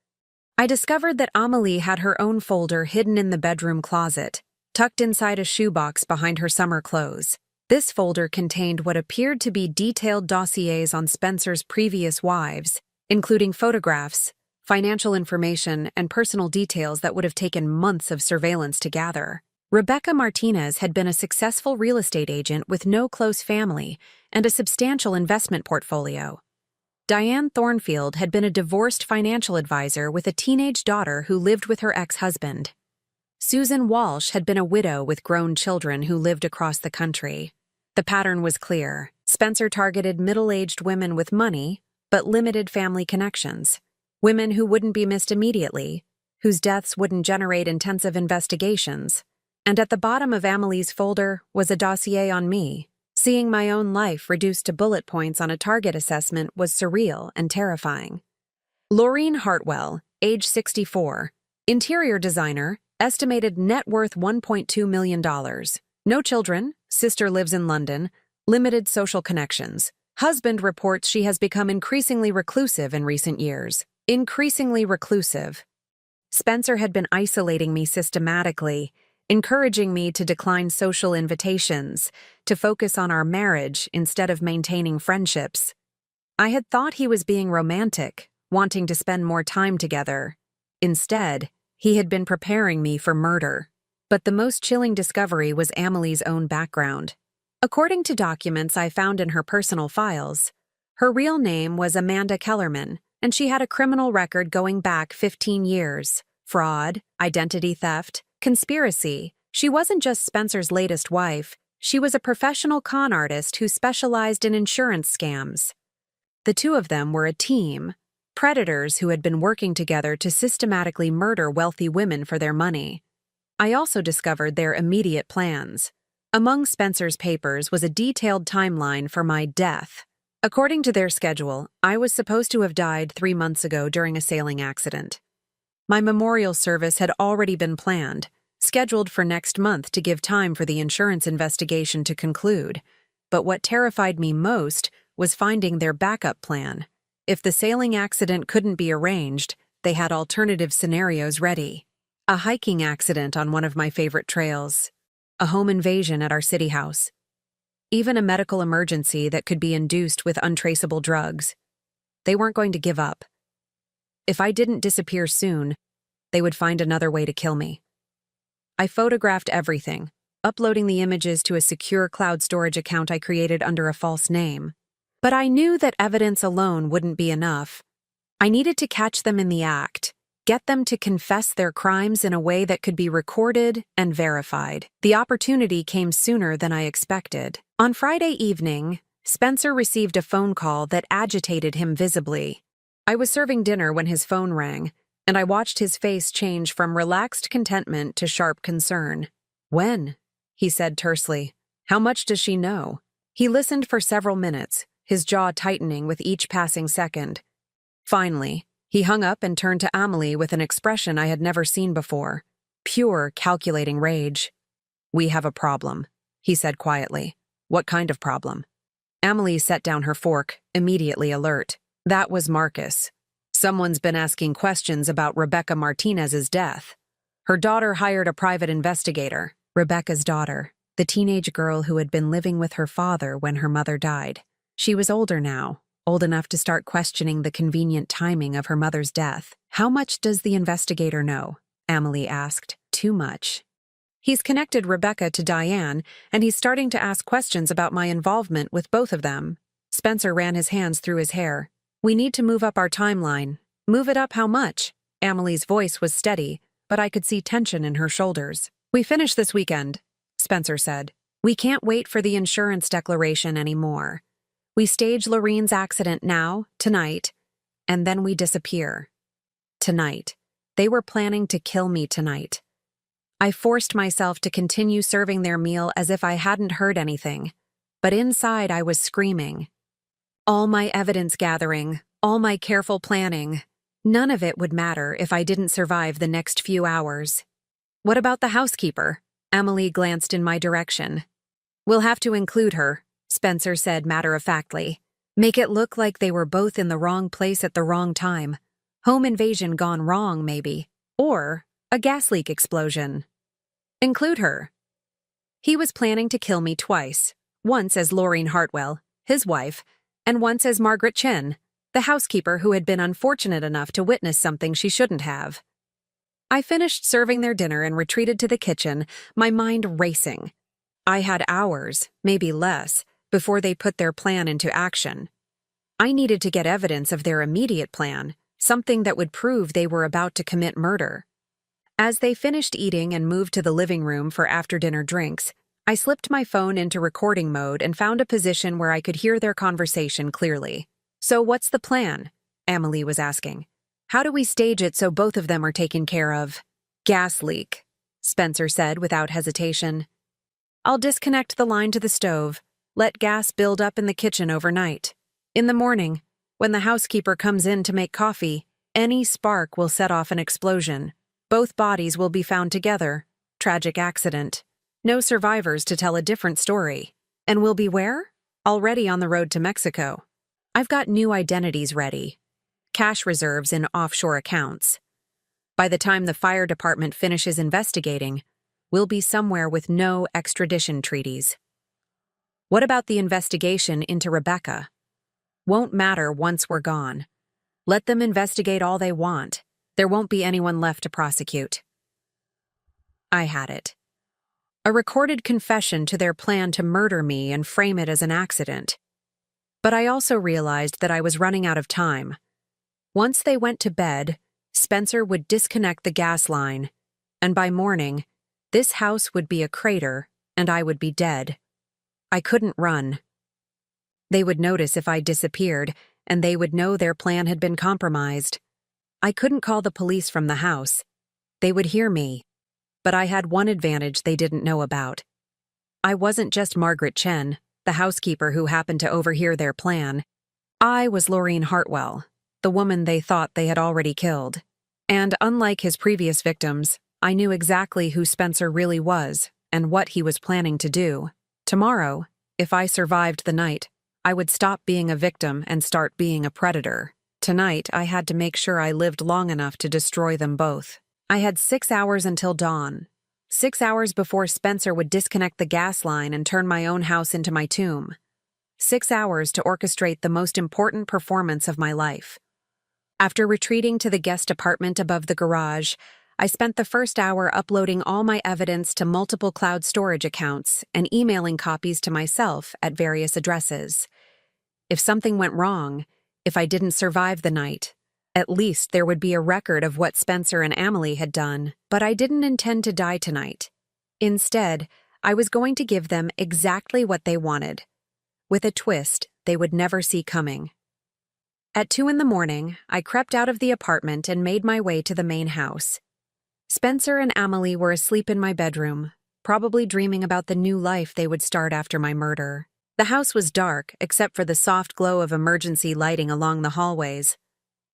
I discovered that Amelie had her own folder hidden in the bedroom closet, tucked inside a shoebox behind her summer clothes. This folder contained what appeared to be detailed dossiers on Spencer's previous wives, including photographs, financial information, and personal details that would have taken months of surveillance to gather. Rebecca Martinez had been a successful real estate agent with no close family and a substantial investment portfolio. Diane Thornfield had been a divorced financial advisor with a teenage daughter who lived with her ex-husband. Susan Walsh had been a widow with grown children who lived across the country. The pattern was clear. Spencer targeted middle-aged women with money, but limited family connections. Women who wouldn't be missed immediately, whose deaths wouldn't generate intensive investigations. And at the bottom of Amelie's folder was a dossier on me. Seeing my own life reduced to bullet points on a target assessment was surreal and terrifying. Laureen Hartwell, age 64, interior designer, estimated net worth $1.2 million. No children, sister lives in London, limited social connections. Husband reports she has become increasingly reclusive in recent years. Increasingly reclusive. Spencer had been isolating me systematically, encouraging me to decline social invitations, to focus on our marriage instead of maintaining friendships. I had thought he was being romantic, wanting to spend more time together. Instead, he had been preparing me for murder. But the most chilling discovery was Amelie's own background. According to documents I found in her personal files, her real name was Amanda Kellerman, and she had a criminal record going back 15 years. Fraud, identity theft, conspiracy. She wasn't just Spencer's latest wife, she was a professional con artist who specialized in insurance scams. The two of them were a team, predators who had been working together to systematically murder wealthy women for their money. I also discovered their immediate plans. Among Spencer's papers was a detailed timeline for my death. According to their schedule, I was supposed to have died 3 months ago during a sailing accident. My memorial service had already been planned, scheduled for next month to give time for the insurance investigation to conclude. But what terrified me most was finding their backup plan. If the sailing accident couldn't be arranged, they had alternative scenarios ready. A hiking accident on one of my favorite trails. A home invasion at our city house. Even a medical emergency that could be induced with untraceable drugs. They weren't going to give up. If I didn't disappear soon, they would find another way to kill me. I photographed everything, uploading the images to a secure cloud storage account I created under a false name. But I knew that evidence alone wouldn't be enough. I needed to catch them in the act, get them to confess their crimes in a way that could be recorded and verified. The opportunity came sooner than I expected. On Friday evening, Spencer received a phone call that agitated him visibly. I was serving dinner when his phone rang, and I watched his face change from relaxed contentment to sharp concern. "When?" he said tersely. "How much does she know?" He listened for several minutes, his jaw tightening with each passing second. Finally, he hung up and turned to Amelie with an expression I had never seen before. Pure, calculating rage. "We have a problem," he said quietly. "What kind of problem?" Amelie set down her fork, immediately alert. That was Marcus. Someone's been asking questions about Rebecca Martinez's death. Her daughter hired a private investigator. Rebecca's daughter, the teenage girl who had been living with her father when her mother died. She was older now, old enough to start questioning the convenient timing of her mother's death. "How much does the investigator know?" Amelie asked. "Too much. He's connected Rebecca to Diane, and he's starting to ask questions about my involvement with both of them." Spencer ran his hands through his hair. "We need to move up our timeline." "Move it up how much?" Amelie's voice was steady, but I could see tension in her shoulders. "We finish this weekend," Spencer said. "We can't wait for the insurance declaration anymore. We stage Lorene's accident now, tonight, and then we disappear. Tonight. They were planning to kill me tonight." I forced myself to continue serving their meal as if I hadn't heard anything, but inside I was screaming. All my evidence gathering, all my careful planning, none of it would matter if I didn't survive the next few hours. "What about the housekeeper?" Amelie glanced in my direction. "We'll have to include her," Spencer said matter-of-factly. "Make it look like they were both in the wrong place at the wrong time. Home invasion gone wrong, maybe. Or a gas leak explosion. Include her." He was planning to kill me twice, once as Lorene Hartwell, his wife, and once as Margaret Chen, the housekeeper who had been unfortunate enough to witness something she shouldn't have. I finished serving their dinner and retreated to the kitchen, my mind racing. I had hours, maybe less, before they put their plan into action. I needed to get evidence of their immediate plan, something that would prove they were about to commit murder. As they finished eating and moved to the living room for after-dinner drinks, I slipped my phone into recording mode and found a position where I could hear their conversation clearly. "So what's the plan?" Amelie was asking. "How do we stage it so both of them are taken care of?" "Gas leak," Spencer said without hesitation. "I'll disconnect the line to the stove, let gas build up in the kitchen overnight. In the morning, when the housekeeper comes in to make coffee, any spark will set off an explosion. Both bodies will be found together. Tragic accident. No survivors to tell a different story. And we'll be where? Already on the road to Mexico. I've got new identities ready. Cash reserves in offshore accounts. By the time the fire department finishes investigating, we'll be somewhere with no extradition treaties. What about the investigation into Rebecca? Won't matter once we're gone. Let them investigate all they want. There won't be anyone left to prosecute." I had it. A recorded confession to their plan to murder me and frame it as an accident. But I also realized that I was running out of time. Once they went to bed, Spencer would disconnect the gas line, and by morning, this house would be a crater and I would be dead. I couldn't run. They would notice if I disappeared, and they would know their plan had been compromised. I couldn't call the police from the house. They would hear me. But I had one advantage they didn't know about. I wasn't just Margaret Chen, the housekeeper who happened to overhear their plan. I was Lorene Hartwell, the woman they thought they had already killed. And unlike his previous victims, I knew exactly who Spencer really was and what he was planning to do. Tomorrow, if I survived the night, I would stop being a victim and start being a predator. Tonight, I had to make sure I lived long enough to destroy them both. I had 6 hours until dawn. 6 hours before Spencer would disconnect the gas line and turn my own house into my tomb. 6 hours to orchestrate the most important performance of my life. After retreating to the guest apartment above the garage, I spent the first hour uploading all my evidence to multiple cloud storage accounts and emailing copies to myself at various addresses. If something went wrong, if I didn't survive the night, at least there would be a record of what Spencer and Amelie had done. But I didn't intend to die tonight. Instead, I was going to give them exactly what they wanted. with a twist they would never see coming. At 2 in the morning, I crept out of the apartment and made my way to the main house. Spencer and Amelie were asleep in my bedroom, probably dreaming about the new life they would start after my murder. The house was dark, except for the soft glow of emergency lighting along the hallways.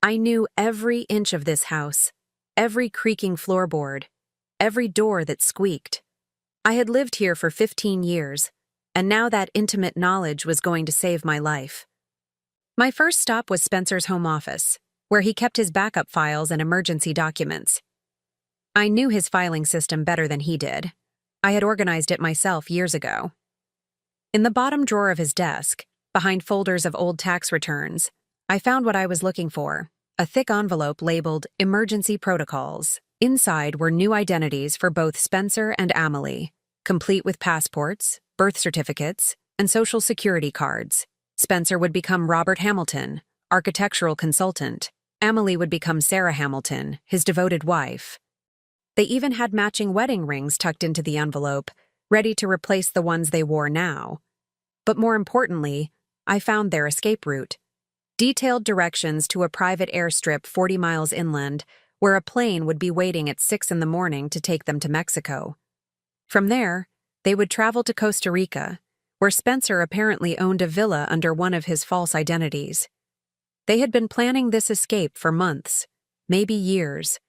I knew every inch of this house, every creaking floorboard, every door that squeaked. I had lived here for 15 years, and now that intimate knowledge was going to save my life. My first stop was Spencer's home office, where he kept his backup files and emergency documents. I knew his filing system better than he did. I had organized it myself years ago. In the bottom drawer of his desk, behind folders of old tax returns, I found what I was looking for, a thick envelope labeled Emergency Protocols. Inside were new identities for both Spencer and Amelie, complete with passports, birth certificates, and social security cards. Spencer would become Robert Hamilton, architectural consultant. Amelie would become Sarah Hamilton, his devoted wife. They even had matching wedding rings tucked into the envelope, ready to replace the ones they wore now. But more importantly, I found their escape route. Detailed directions to a private airstrip 40 miles inland, where a plane would be waiting at 6 in the morning to take them to Mexico. From there, they would travel to Costa Rica, where Spencer apparently owned a villa under one of his false identities. They had been planning this escape for months, maybe years.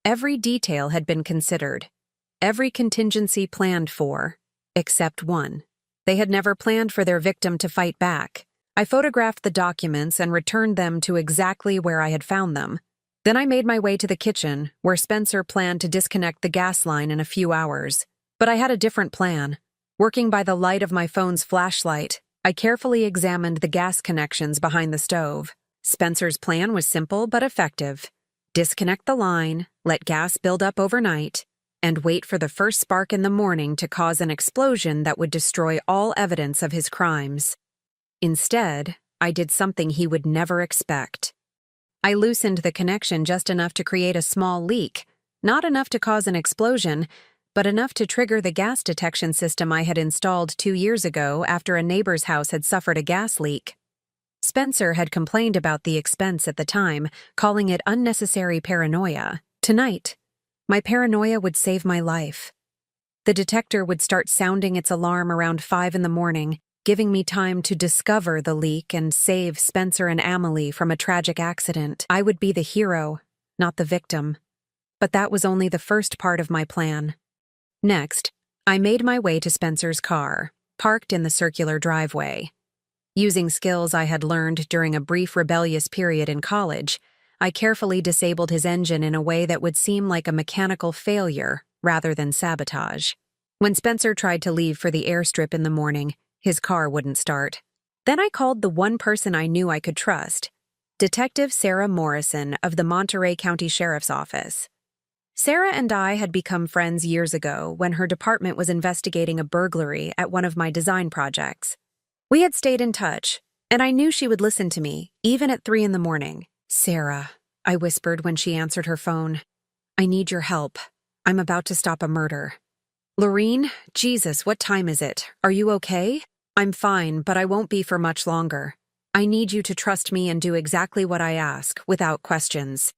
Every detail had been considered, every contingency planned for, except one. They had never planned for their victim to fight back. I photographed the documents and returned them to exactly where I had found them. Then I made my way to the kitchen, where Spencer planned to disconnect the gas line in a few hours. But I had a different plan. Working by the light of my phone's flashlight, I carefully examined the gas connections behind the stove. Spencer's plan was simple but effective. Disconnect the line, let gas build up overnight, and wait for the first spark in the morning to cause an explosion that would destroy all evidence of his crimes. Instead, I did something he would never expect. I loosened the connection just enough to create a small leak, not enough to cause an explosion, but enough to trigger the gas detection system I had installed 2 years ago after a neighbor's house had suffered a gas leak. Spencer had complained about the expense at the time, calling it unnecessary paranoia. Tonight, my paranoia would save my life. The detector would start sounding its alarm around 5 in the morning, giving me time to discover the leak and save Spencer and Amelie from a tragic accident. I would be the hero, not the victim. But that was only the first part of my plan. Next, I made my way to Spencer's car, parked in the circular driveway. Using skills I had learned during a brief rebellious period in college, I carefully disabled his engine in a way that would seem like a mechanical failure rather than sabotage. When Spencer tried to leave for the airstrip in the morning, his car wouldn't start. Then I called the one person I knew I could trust, Detective Sarah Morrison of the Monterey County Sheriff's Office. Sarah and I had become friends years ago when her department was investigating a burglary at one of my design projects. We had stayed in touch, and I knew she would listen to me, even at 3 in the morning. "Sarah," I whispered when she answered her phone. "I need your help. I'm about to stop a murder." "Lorene, Jesus, what time is it? Are you okay?" "I'm fine, but I won't be for much longer. I need you to trust me and do exactly what I ask, without questions."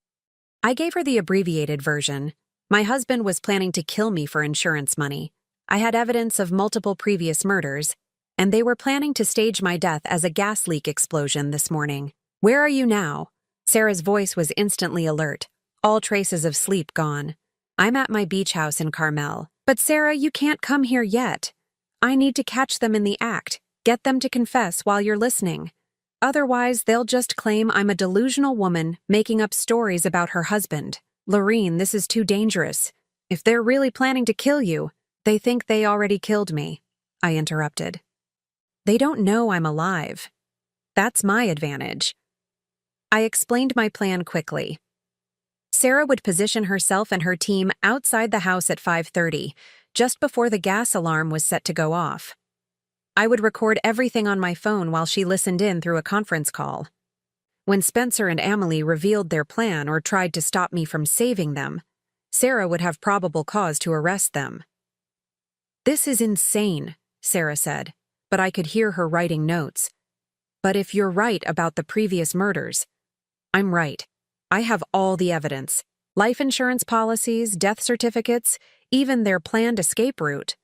I gave her the abbreviated version. My husband was planning to kill me for insurance money. I had evidence of multiple previous murders, and they were planning to stage my death as a gas leak explosion this morning. "Where are you now?" Sarah's voice was instantly alert, all traces of sleep gone. "I'm at my beach house in Carmel." "But Sarah, you can't come here yet. I need to catch them in the act, get them to confess while you're listening. Otherwise, they'll just claim I'm a delusional woman making up stories about her husband. Lorene, this is too dangerous. If they're really planning to kill you, they think they already killed me," I interrupted. "They don't know I'm alive. That's my advantage." I explained my plan quickly. Sarah would position herself and her team outside the house at 5:30, just before the gas alarm was set to go off. I would record everything on my phone while she listened in through a conference call. When Spencer and Amelie revealed their plan or tried to stop me from saving them, Sarah would have probable cause to arrest them. "This is insane," Sarah said, but I could hear her writing notes. But if you're right about the previous murders, I'm right. I have all the evidence. Life insurance policies, death certificates, even their planned escape route.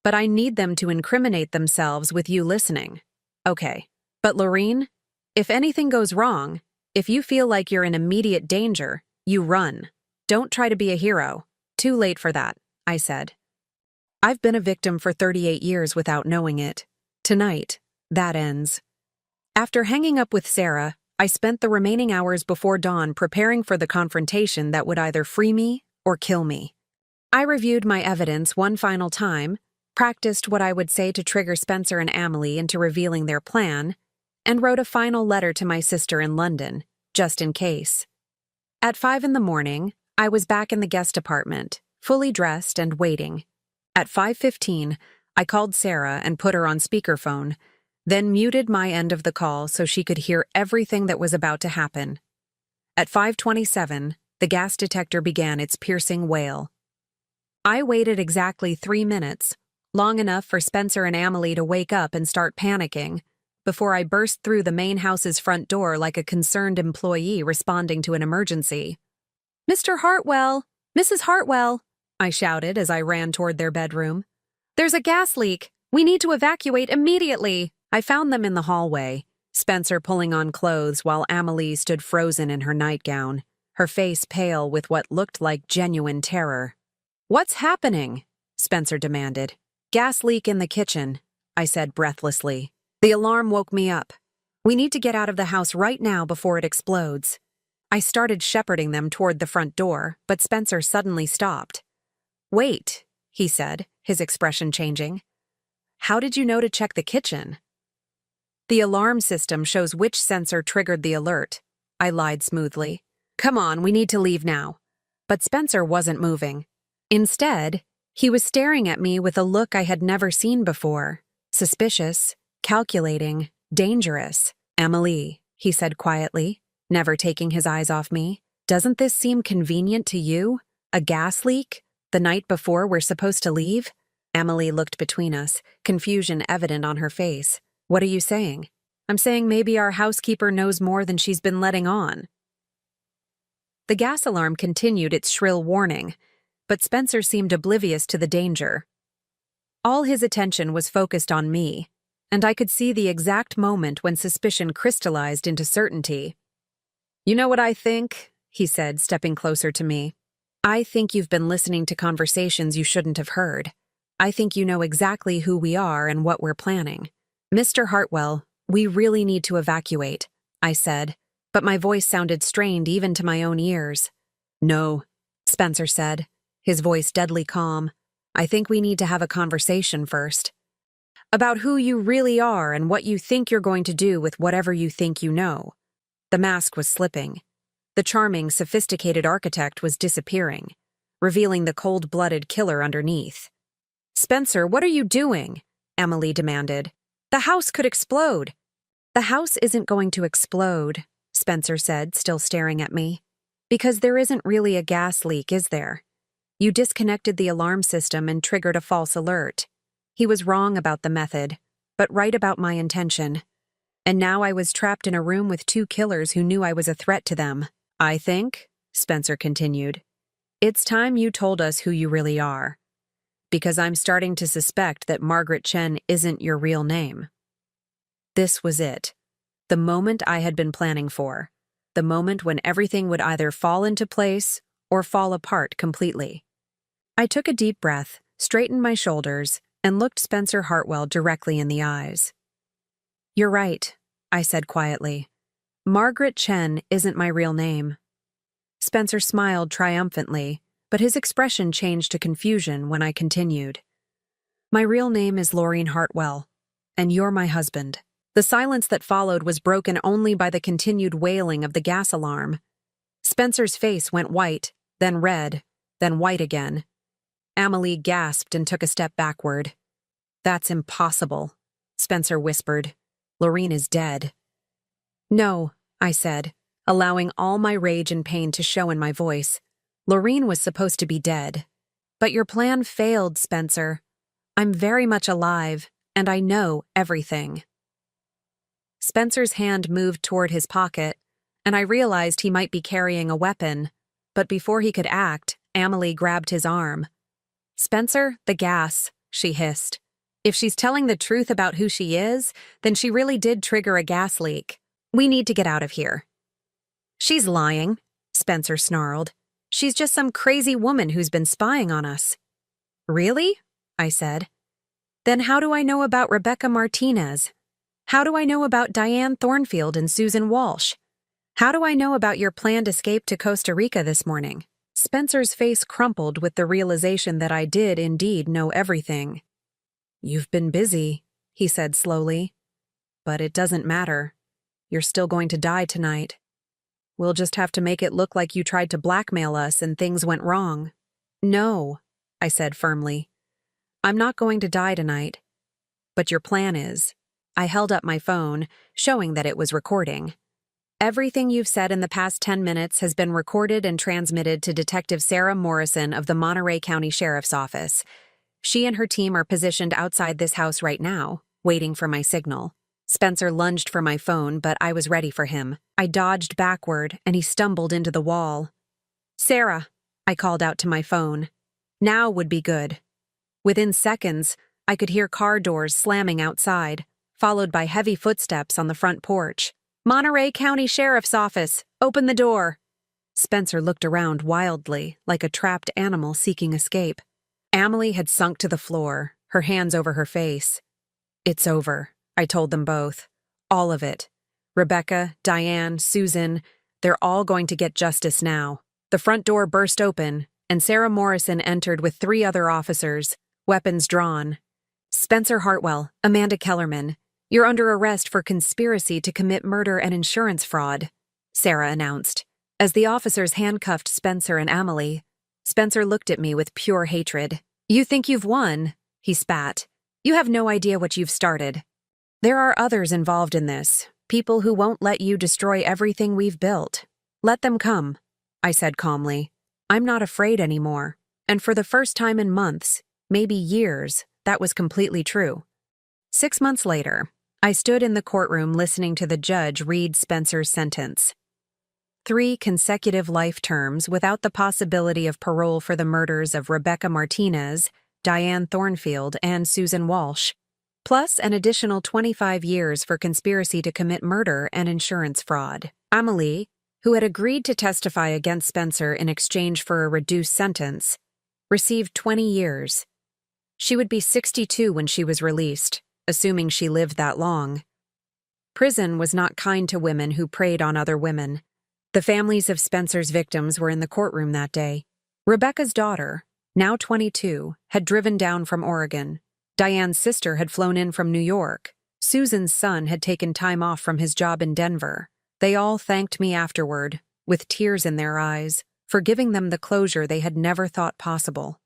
But I need them to incriminate themselves with you listening. Okay. But Lorene, if anything goes wrong, if you feel like you're in immediate danger, you run. Don't try to be a hero. Too late for that, I said. I've been a victim for 38 years without knowing it. Tonight, that ends. After hanging up with Sarah, I spent the remaining hours before dawn preparing for the confrontation that would either free me or kill me. I reviewed my evidence one final time, practiced what I would say to trigger Spencer and Amelie into revealing their plan, and wrote a final letter to my sister in London, just in case. At 5 in the morning, I was back in the guest apartment, fully dressed and waiting. At 5:15, I called Sarah and put her on speakerphone, then muted my end of the call so she could hear everything that was about to happen. At 5:27, the gas detector began its piercing wail. I waited exactly 3 minutes, long enough for Spencer and Amelie to wake up and start panicking, before I burst through the main house's front door like a concerned employee responding to an emergency. "Mr. Hartwell! Mrs. Hartwell!" I shouted as I ran toward their bedroom. "There's a gas leak! We need to evacuate immediately!" I found them in the hallway, Spencer pulling on clothes while Amelie stood frozen in her nightgown, her face pale with what looked like genuine terror. "What's happening?" Spencer demanded. "Gas leak in the kitchen," I said breathlessly. "The alarm woke me up. We need to get out of the house right now before it explodes." I started shepherding them toward the front door, but Spencer suddenly stopped. "Wait," he said, his expression changing. "How did you know to check the kitchen?" "The alarm system shows which sensor triggered the alert," I lied smoothly. "Come on, we need to leave now." But Spencer wasn't moving. Instead, he was staring at me with a look I had never seen before. Suspicious, calculating, dangerous. "Amelie," he said quietly, never taking his eyes off me, "doesn't this seem convenient to you? A gas leak? The night before we're supposed to leave?" Amelie looked between us, confusion evident on her face. "What are you saying?" "I'm saying maybe our housekeeper knows more than she's been letting on." The gas alarm continued its shrill warning, but Spencer seemed oblivious to the danger. All his attention was focused on me, and I could see the exact moment when suspicion crystallized into certainty. "You know what I think?" he said, stepping closer to me. "I think you've been listening to conversations you shouldn't have heard. I think you know exactly who we are and what we're planning. Mr. Hartwell, we really need to evacuate," I said, but my voice sounded strained even to my own ears. "No," Spencer said, his voice deadly calm. "I think we need to have a conversation first. About who you really are and what you think you're going to do with whatever you think you know." The mask was slipping. The charming, sophisticated architect was disappearing, revealing the cold-blooded killer underneath. "Spencer, what are you doing?" Amelie demanded. "The house could explode." "The house isn't going to explode," Spencer said, still staring at me. "Because there isn't really a gas leak, is there? You disconnected the alarm system and triggered a false alert." He was wrong about the method, but right about my intention. And now I was trapped in a room with 2 killers who knew I was a threat to them. "I think," Spencer continued, "it's time you told us who you really are. Because I'm starting to suspect that Margaret Chen isn't your real name." This was it. The moment I had been planning for. The moment when everything would either fall into place or fall apart completely. I took a deep breath, straightened my shoulders, and looked Spencer Hartwell directly in the eyes. "You're right," I said quietly. "Margaret Chen isn't my real name." Spencer smiled triumphantly, but his expression changed to confusion when I continued. "My real name is Lorene Hartwell, and you're my husband." The silence that followed was broken only by the continued wailing of the gas alarm. Spencer's face went white, then red, then white again. Amelie gasped and took a step backward. "That's impossible," Spencer whispered. "Lorene is dead." "No," I said, allowing all my rage and pain to show in my voice. "Lorene was supposed to be dead. But your plan failed, Spencer. I'm very much alive, and I know everything." Spencer's hand moved toward his pocket, and I realized he might be carrying a weapon, but before he could act, Amelie grabbed his arm. "Spencer, the gas," she hissed. "If she's telling the truth about who she is, then she really did trigger a gas leak. We need to get out of here." "She's lying," Spencer snarled. "She's just some crazy woman who's been spying on us." "Really?" I said. "Then how do I know about Rebecca Martinez? How do I know about Diane Thornfield and Susan Walsh? How do I know about your planned escape to Costa Rica this morning?" Spencer's face crumpled with the realization that I did indeed know everything. "You've been busy," he said slowly. "But it doesn't matter. You're still going to die tonight. We'll just have to make it look like you tried to blackmail us and things went wrong." "No," I said firmly. "I'm not going to die tonight. But your plan is." I held up my phone, showing that it was recording. "Everything you've said in the past 10 minutes has been recorded and transmitted to Detective Sarah Morrison of the Monterey County Sheriff's Office. She and her team are positioned outside this house right now, waiting for my signal." Spencer lunged for my phone, but I was ready for him. I dodged backward, and he stumbled into the wall. "Sarah," I called out to my phone. "Now would be good." Within seconds, I could hear car doors slamming outside, followed by heavy footsteps on the front porch. "Monterey County Sheriff's Office, open the door." Spencer looked around wildly, like a trapped animal seeking escape. Amelie had sunk to the floor, her hands over her face. "It's over," I told them both. "All of it. Rebecca, Diane, Susan, they're all going to get justice now." The front door burst open, and Sarah Morrison entered with 3 other officers, weapons drawn. "Spencer Hartwell, Amanda Kellerman, you're under arrest for conspiracy to commit murder and insurance fraud," Sarah announced. As the officers handcuffed Spencer and Amelie, Spencer looked at me with pure hatred. "You think you've won?" he spat. "You have no idea what you've started. There are others involved in this, people who won't let you destroy everything we've built. Let them come," I said calmly. "I'm not afraid anymore." And for the first time in months, maybe years, that was completely true. 6 months later, I stood in the courtroom listening to the judge read Spencer's sentence. 3 consecutive life terms without the possibility of parole for the murders of Rebecca Martinez, Diane Thornfield, and Susan Walsh, plus an additional 25 years for conspiracy to commit murder and insurance fraud. Amelie, who had agreed to testify against Spencer in exchange for a reduced sentence, received 20 years. She would be 62 when she was released, assuming she lived that long. Prison was not kind to women who preyed on other women. The families of Spencer's victims were in the courtroom that day. Rebecca's daughter, now 22, had driven down from Oregon. Diane's sister had flown in from New York. Susan's son had taken time off from his job in Denver. They all thanked me afterward, with tears in their eyes, for giving them the closure they had never thought possible.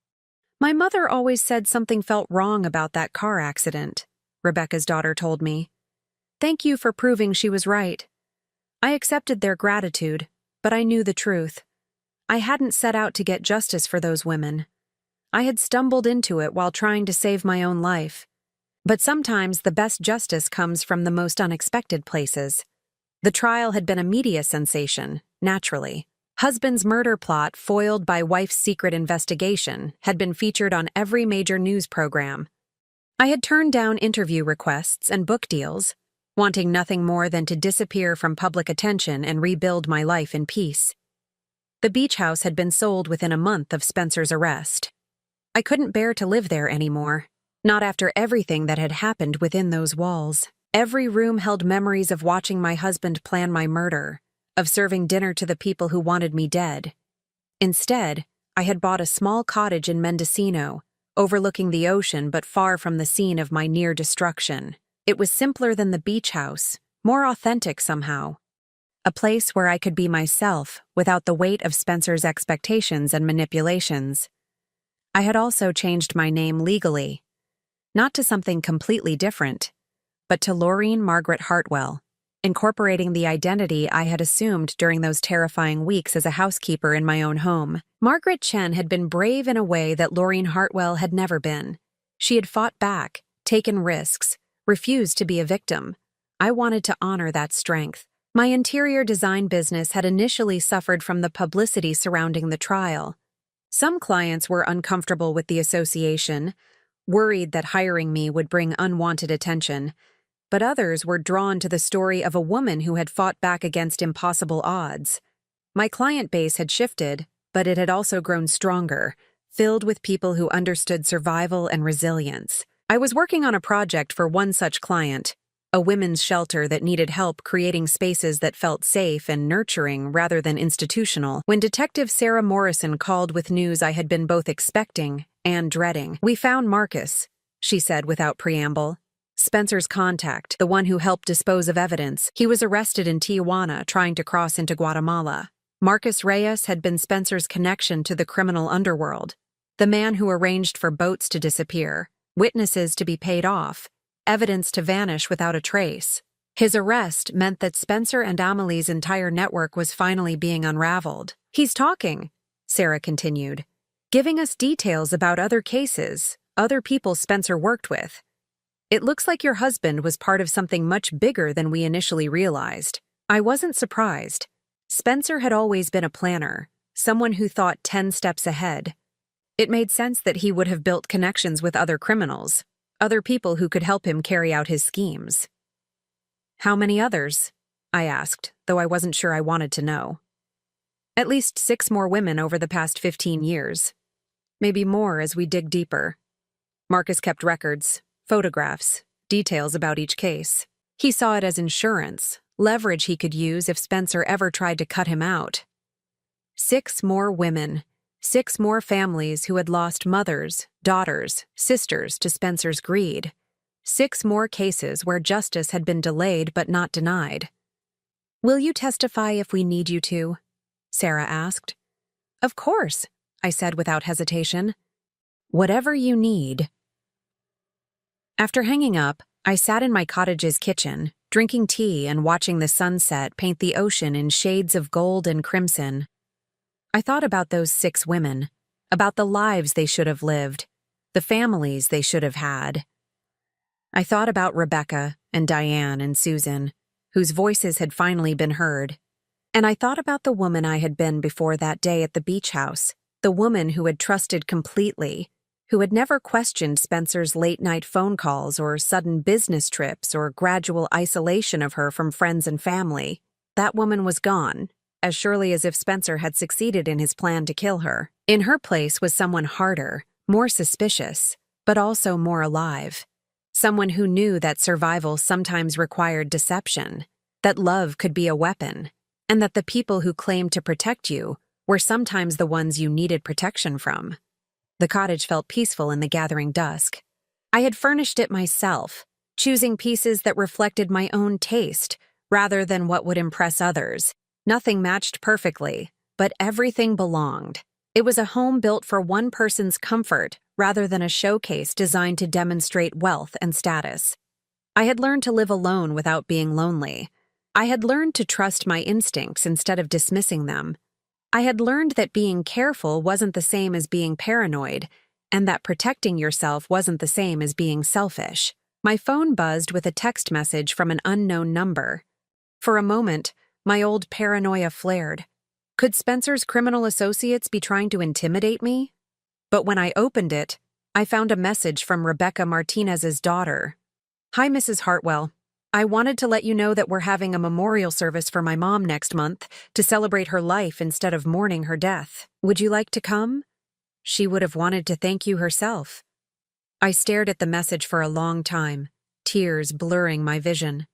"My mother always said something felt wrong about that car accident," Rebecca's daughter told me. "Thank you for proving she was right." I accepted their gratitude, but I knew the truth. I hadn't set out to get justice for those women. I had stumbled into it while trying to save my own life. But sometimes the best justice comes from the most unexpected places. The trial had been a media sensation, naturally. Husband's murder plot foiled by wife's secret investigation had been featured on every major news program. I had turned down interview requests and book deals, wanting nothing more than to disappear from public attention and rebuild my life in peace. The beach house had been sold within a month of Spencer's arrest. I couldn't bear to live there anymore, not after everything that had happened within those walls. Every room held memories of watching my husband plan my murder, of serving dinner to the people who wanted me dead. Instead, I had bought a small cottage in Mendocino, overlooking the ocean but far from the scene of my near destruction. It was simpler than the beach house, more authentic somehow. A place where I could be myself without the weight of Spencer's expectations and manipulations. I had also changed my name legally, not to something completely different, but to Laureen Margaret Hartwell, incorporating the identity I had assumed during those terrifying weeks as a housekeeper in my own home. Margaret Chen had been brave in a way that Laureen Hartwell had never been. She had fought back, taken risks, refused to be a victim. I wanted to honor that strength. My interior design business had initially suffered from the publicity surrounding the trial. Some clients were uncomfortable with the association, worried that hiring me would bring unwanted attention, but others were drawn to the story of a woman who had fought back against impossible odds. My client base had shifted, but it had also grown stronger, filled with people who understood survival and resilience. I was working on a project for one such client, a women's shelter that needed help creating spaces that felt safe and nurturing rather than institutional, when Detective Sarah Morrison called with news I had been both expecting and dreading. "We found Marcus," she said without preamble. "Spencer's contact, the one who helped dispose of evidence. He was arrested in Tijuana trying to cross into Guatemala. Marcus Reyes had been Spencer's connection to the criminal underworld, the man who arranged for boats to disappear, witnesses to be paid off, evidence to vanish without a trace. His arrest meant that Spencer and Amelie's entire network was finally being unraveled. He's talking," Sarah continued, "giving us details about other cases, other people Spencer worked with. It looks like your husband was part of something much bigger than we initially realized." I wasn't surprised. Spencer had always been a planner, someone who thought 10 steps ahead. It made sense that he would have built connections with other criminals, other people who could help him carry out his schemes. "How many others?" I asked, though I wasn't sure I wanted to know. "At least 6 more women over the past 15 years. Maybe more as we dig deeper." Marcus kept records, photographs, details about each case. He saw it as insurance, leverage he could use if Spencer ever tried to cut him out. 6 more women. 6 more families who had lost mothers, daughters, sisters to Spencer's greed. 6 more cases where justice had been delayed but not denied. "Will you testify if we need you to?" Sarah asked. "Of course," I said without hesitation. "Whatever you need." After hanging up, I sat in my cottage's kitchen, drinking tea and watching the sunset paint the ocean in shades of gold and crimson. I thought about those 6 women, about the lives they should have lived, the families they should have had. I thought about Rebecca and Diane and Susan, whose voices had finally been heard. And I thought about the woman I had been before that day at the beach house, the woman who had trusted completely, who had never questioned Spencer's late-night phone calls or sudden business trips or gradual isolation of her from friends and family. That woman was gone, as surely as if Spencer had succeeded in his plan to kill her. In her place was someone harder, more suspicious, but also more alive. Someone who knew that survival sometimes required deception, that love could be a weapon, and that the people who claimed to protect you were sometimes the ones you needed protection from. The cottage felt peaceful in the gathering dusk. I had furnished it myself, choosing pieces that reflected my own taste rather than what would impress others. Nothing matched perfectly, but everything belonged. It was a home built for one person's comfort rather than a showcase designed to demonstrate wealth and status. I had learned to live alone without being lonely. I had learned to trust my instincts instead of dismissing them. I had learned that being careful wasn't the same as being paranoid, and that protecting yourself wasn't the same as being selfish. My phone buzzed with a text message from an unknown number. For a moment, my old paranoia flared. Could Spencer's criminal associates be trying to intimidate me? But when I opened it, I found a message from Rebecca Martinez's daughter. "Hi, Mrs. Hartwell. I wanted to let you know that we're having a memorial service for my mom next month to celebrate her life instead of mourning her death. Would you like to come? She would have wanted to thank you herself." I stared at the message for a long time, tears blurring my vision.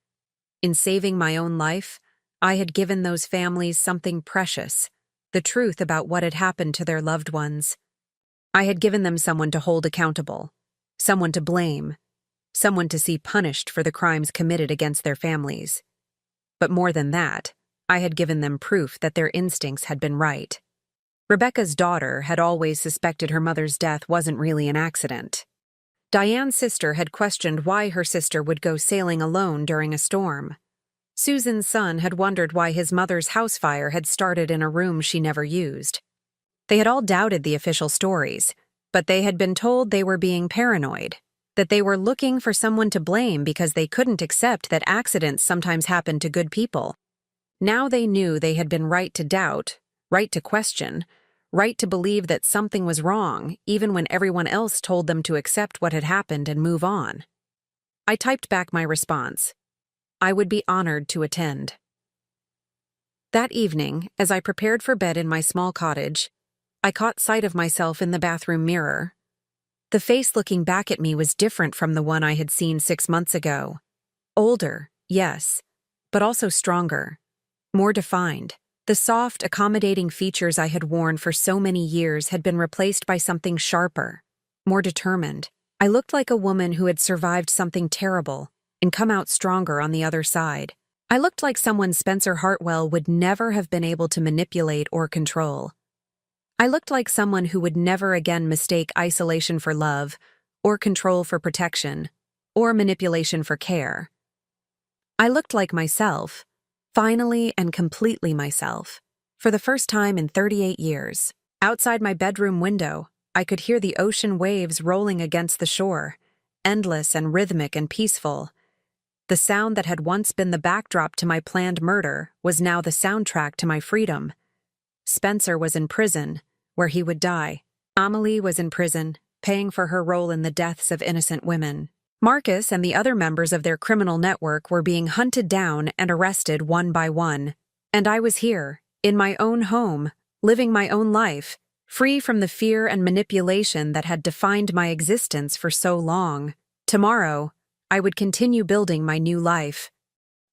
In saving my own life, I had given those families something precious, the truth about what had happened to their loved ones. I had given them someone to hold accountable, someone to blame, someone to see punished for the crimes committed against their families. But more than that, I had given them proof that their instincts had been right. Rebecca's daughter had always suspected her mother's death wasn't really an accident. Diane's sister had questioned why her sister would go sailing alone during a storm. Susan's son had wondered why his mother's house fire had started in a room she never used. They had all doubted the official stories, but they had been told they were being paranoid. that they were looking for someone to blame because they couldn't accept that accidents sometimes happen to good people. Now they knew they had been right to doubt, right to question, right to believe that something was wrong, even when everyone else told them to accept what had happened and move on. I typed back my response. I would be honored to attend. That evening, as I prepared for bed in my small cottage, I caught sight of myself in the bathroom mirror. The face looking back at me was different from the one I had seen 6 months ago. Older, yes, but also stronger, more defined. The soft, accommodating features I had worn for so many years had been replaced by something sharper, more determined. I looked like a woman who had survived something terrible and come out stronger on the other side. I looked like someone Spencer Hartwell would never have been able to manipulate or control. I looked like someone who would never again mistake isolation for love, or control for protection, or manipulation for care. I looked like myself, finally and completely myself, for the first time in 38 years. Outside my bedroom window, I could hear the ocean waves rolling against the shore, endless and rhythmic and peaceful. The sound that had once been the backdrop to my planned murder was now the soundtrack to my freedom. Spencer was in prison, where he would die. Amelie was in prison, paying for her role in the deaths of innocent women. Marcus and the other members of their criminal network were being hunted down and arrested one by one. And I was here, in my own home, living my own life, free from the fear and manipulation that had defined my existence for so long. Tomorrow, I would continue building my new life.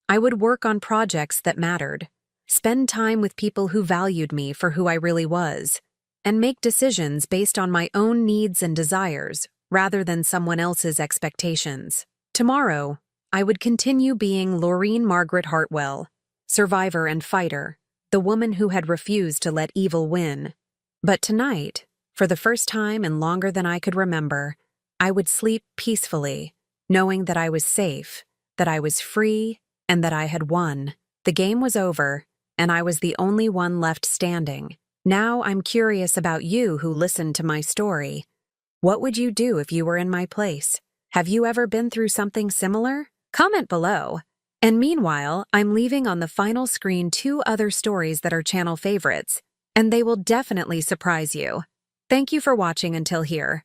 I would work on projects that mattered, spend time with people who valued me for who I really was, and make decisions based on my own needs and desires rather than someone else's expectations. Tomorrow, I would continue being Laureen Margaret Hartwell, survivor and fighter, the woman who had refused to let evil win. But tonight, for the first time and longer than I could remember, I would sleep peacefully, knowing that I was safe, that I was free, and that I had won. The game was over, and I was the only one left standing. Now I'm curious about you who listened to my story. What would you do if you were in my place? Have you ever been through something similar? Comment below. And meanwhile, I'm leaving on the final screen 2 other stories that are channel favorites, and they will definitely surprise you. Thank you for watching until here.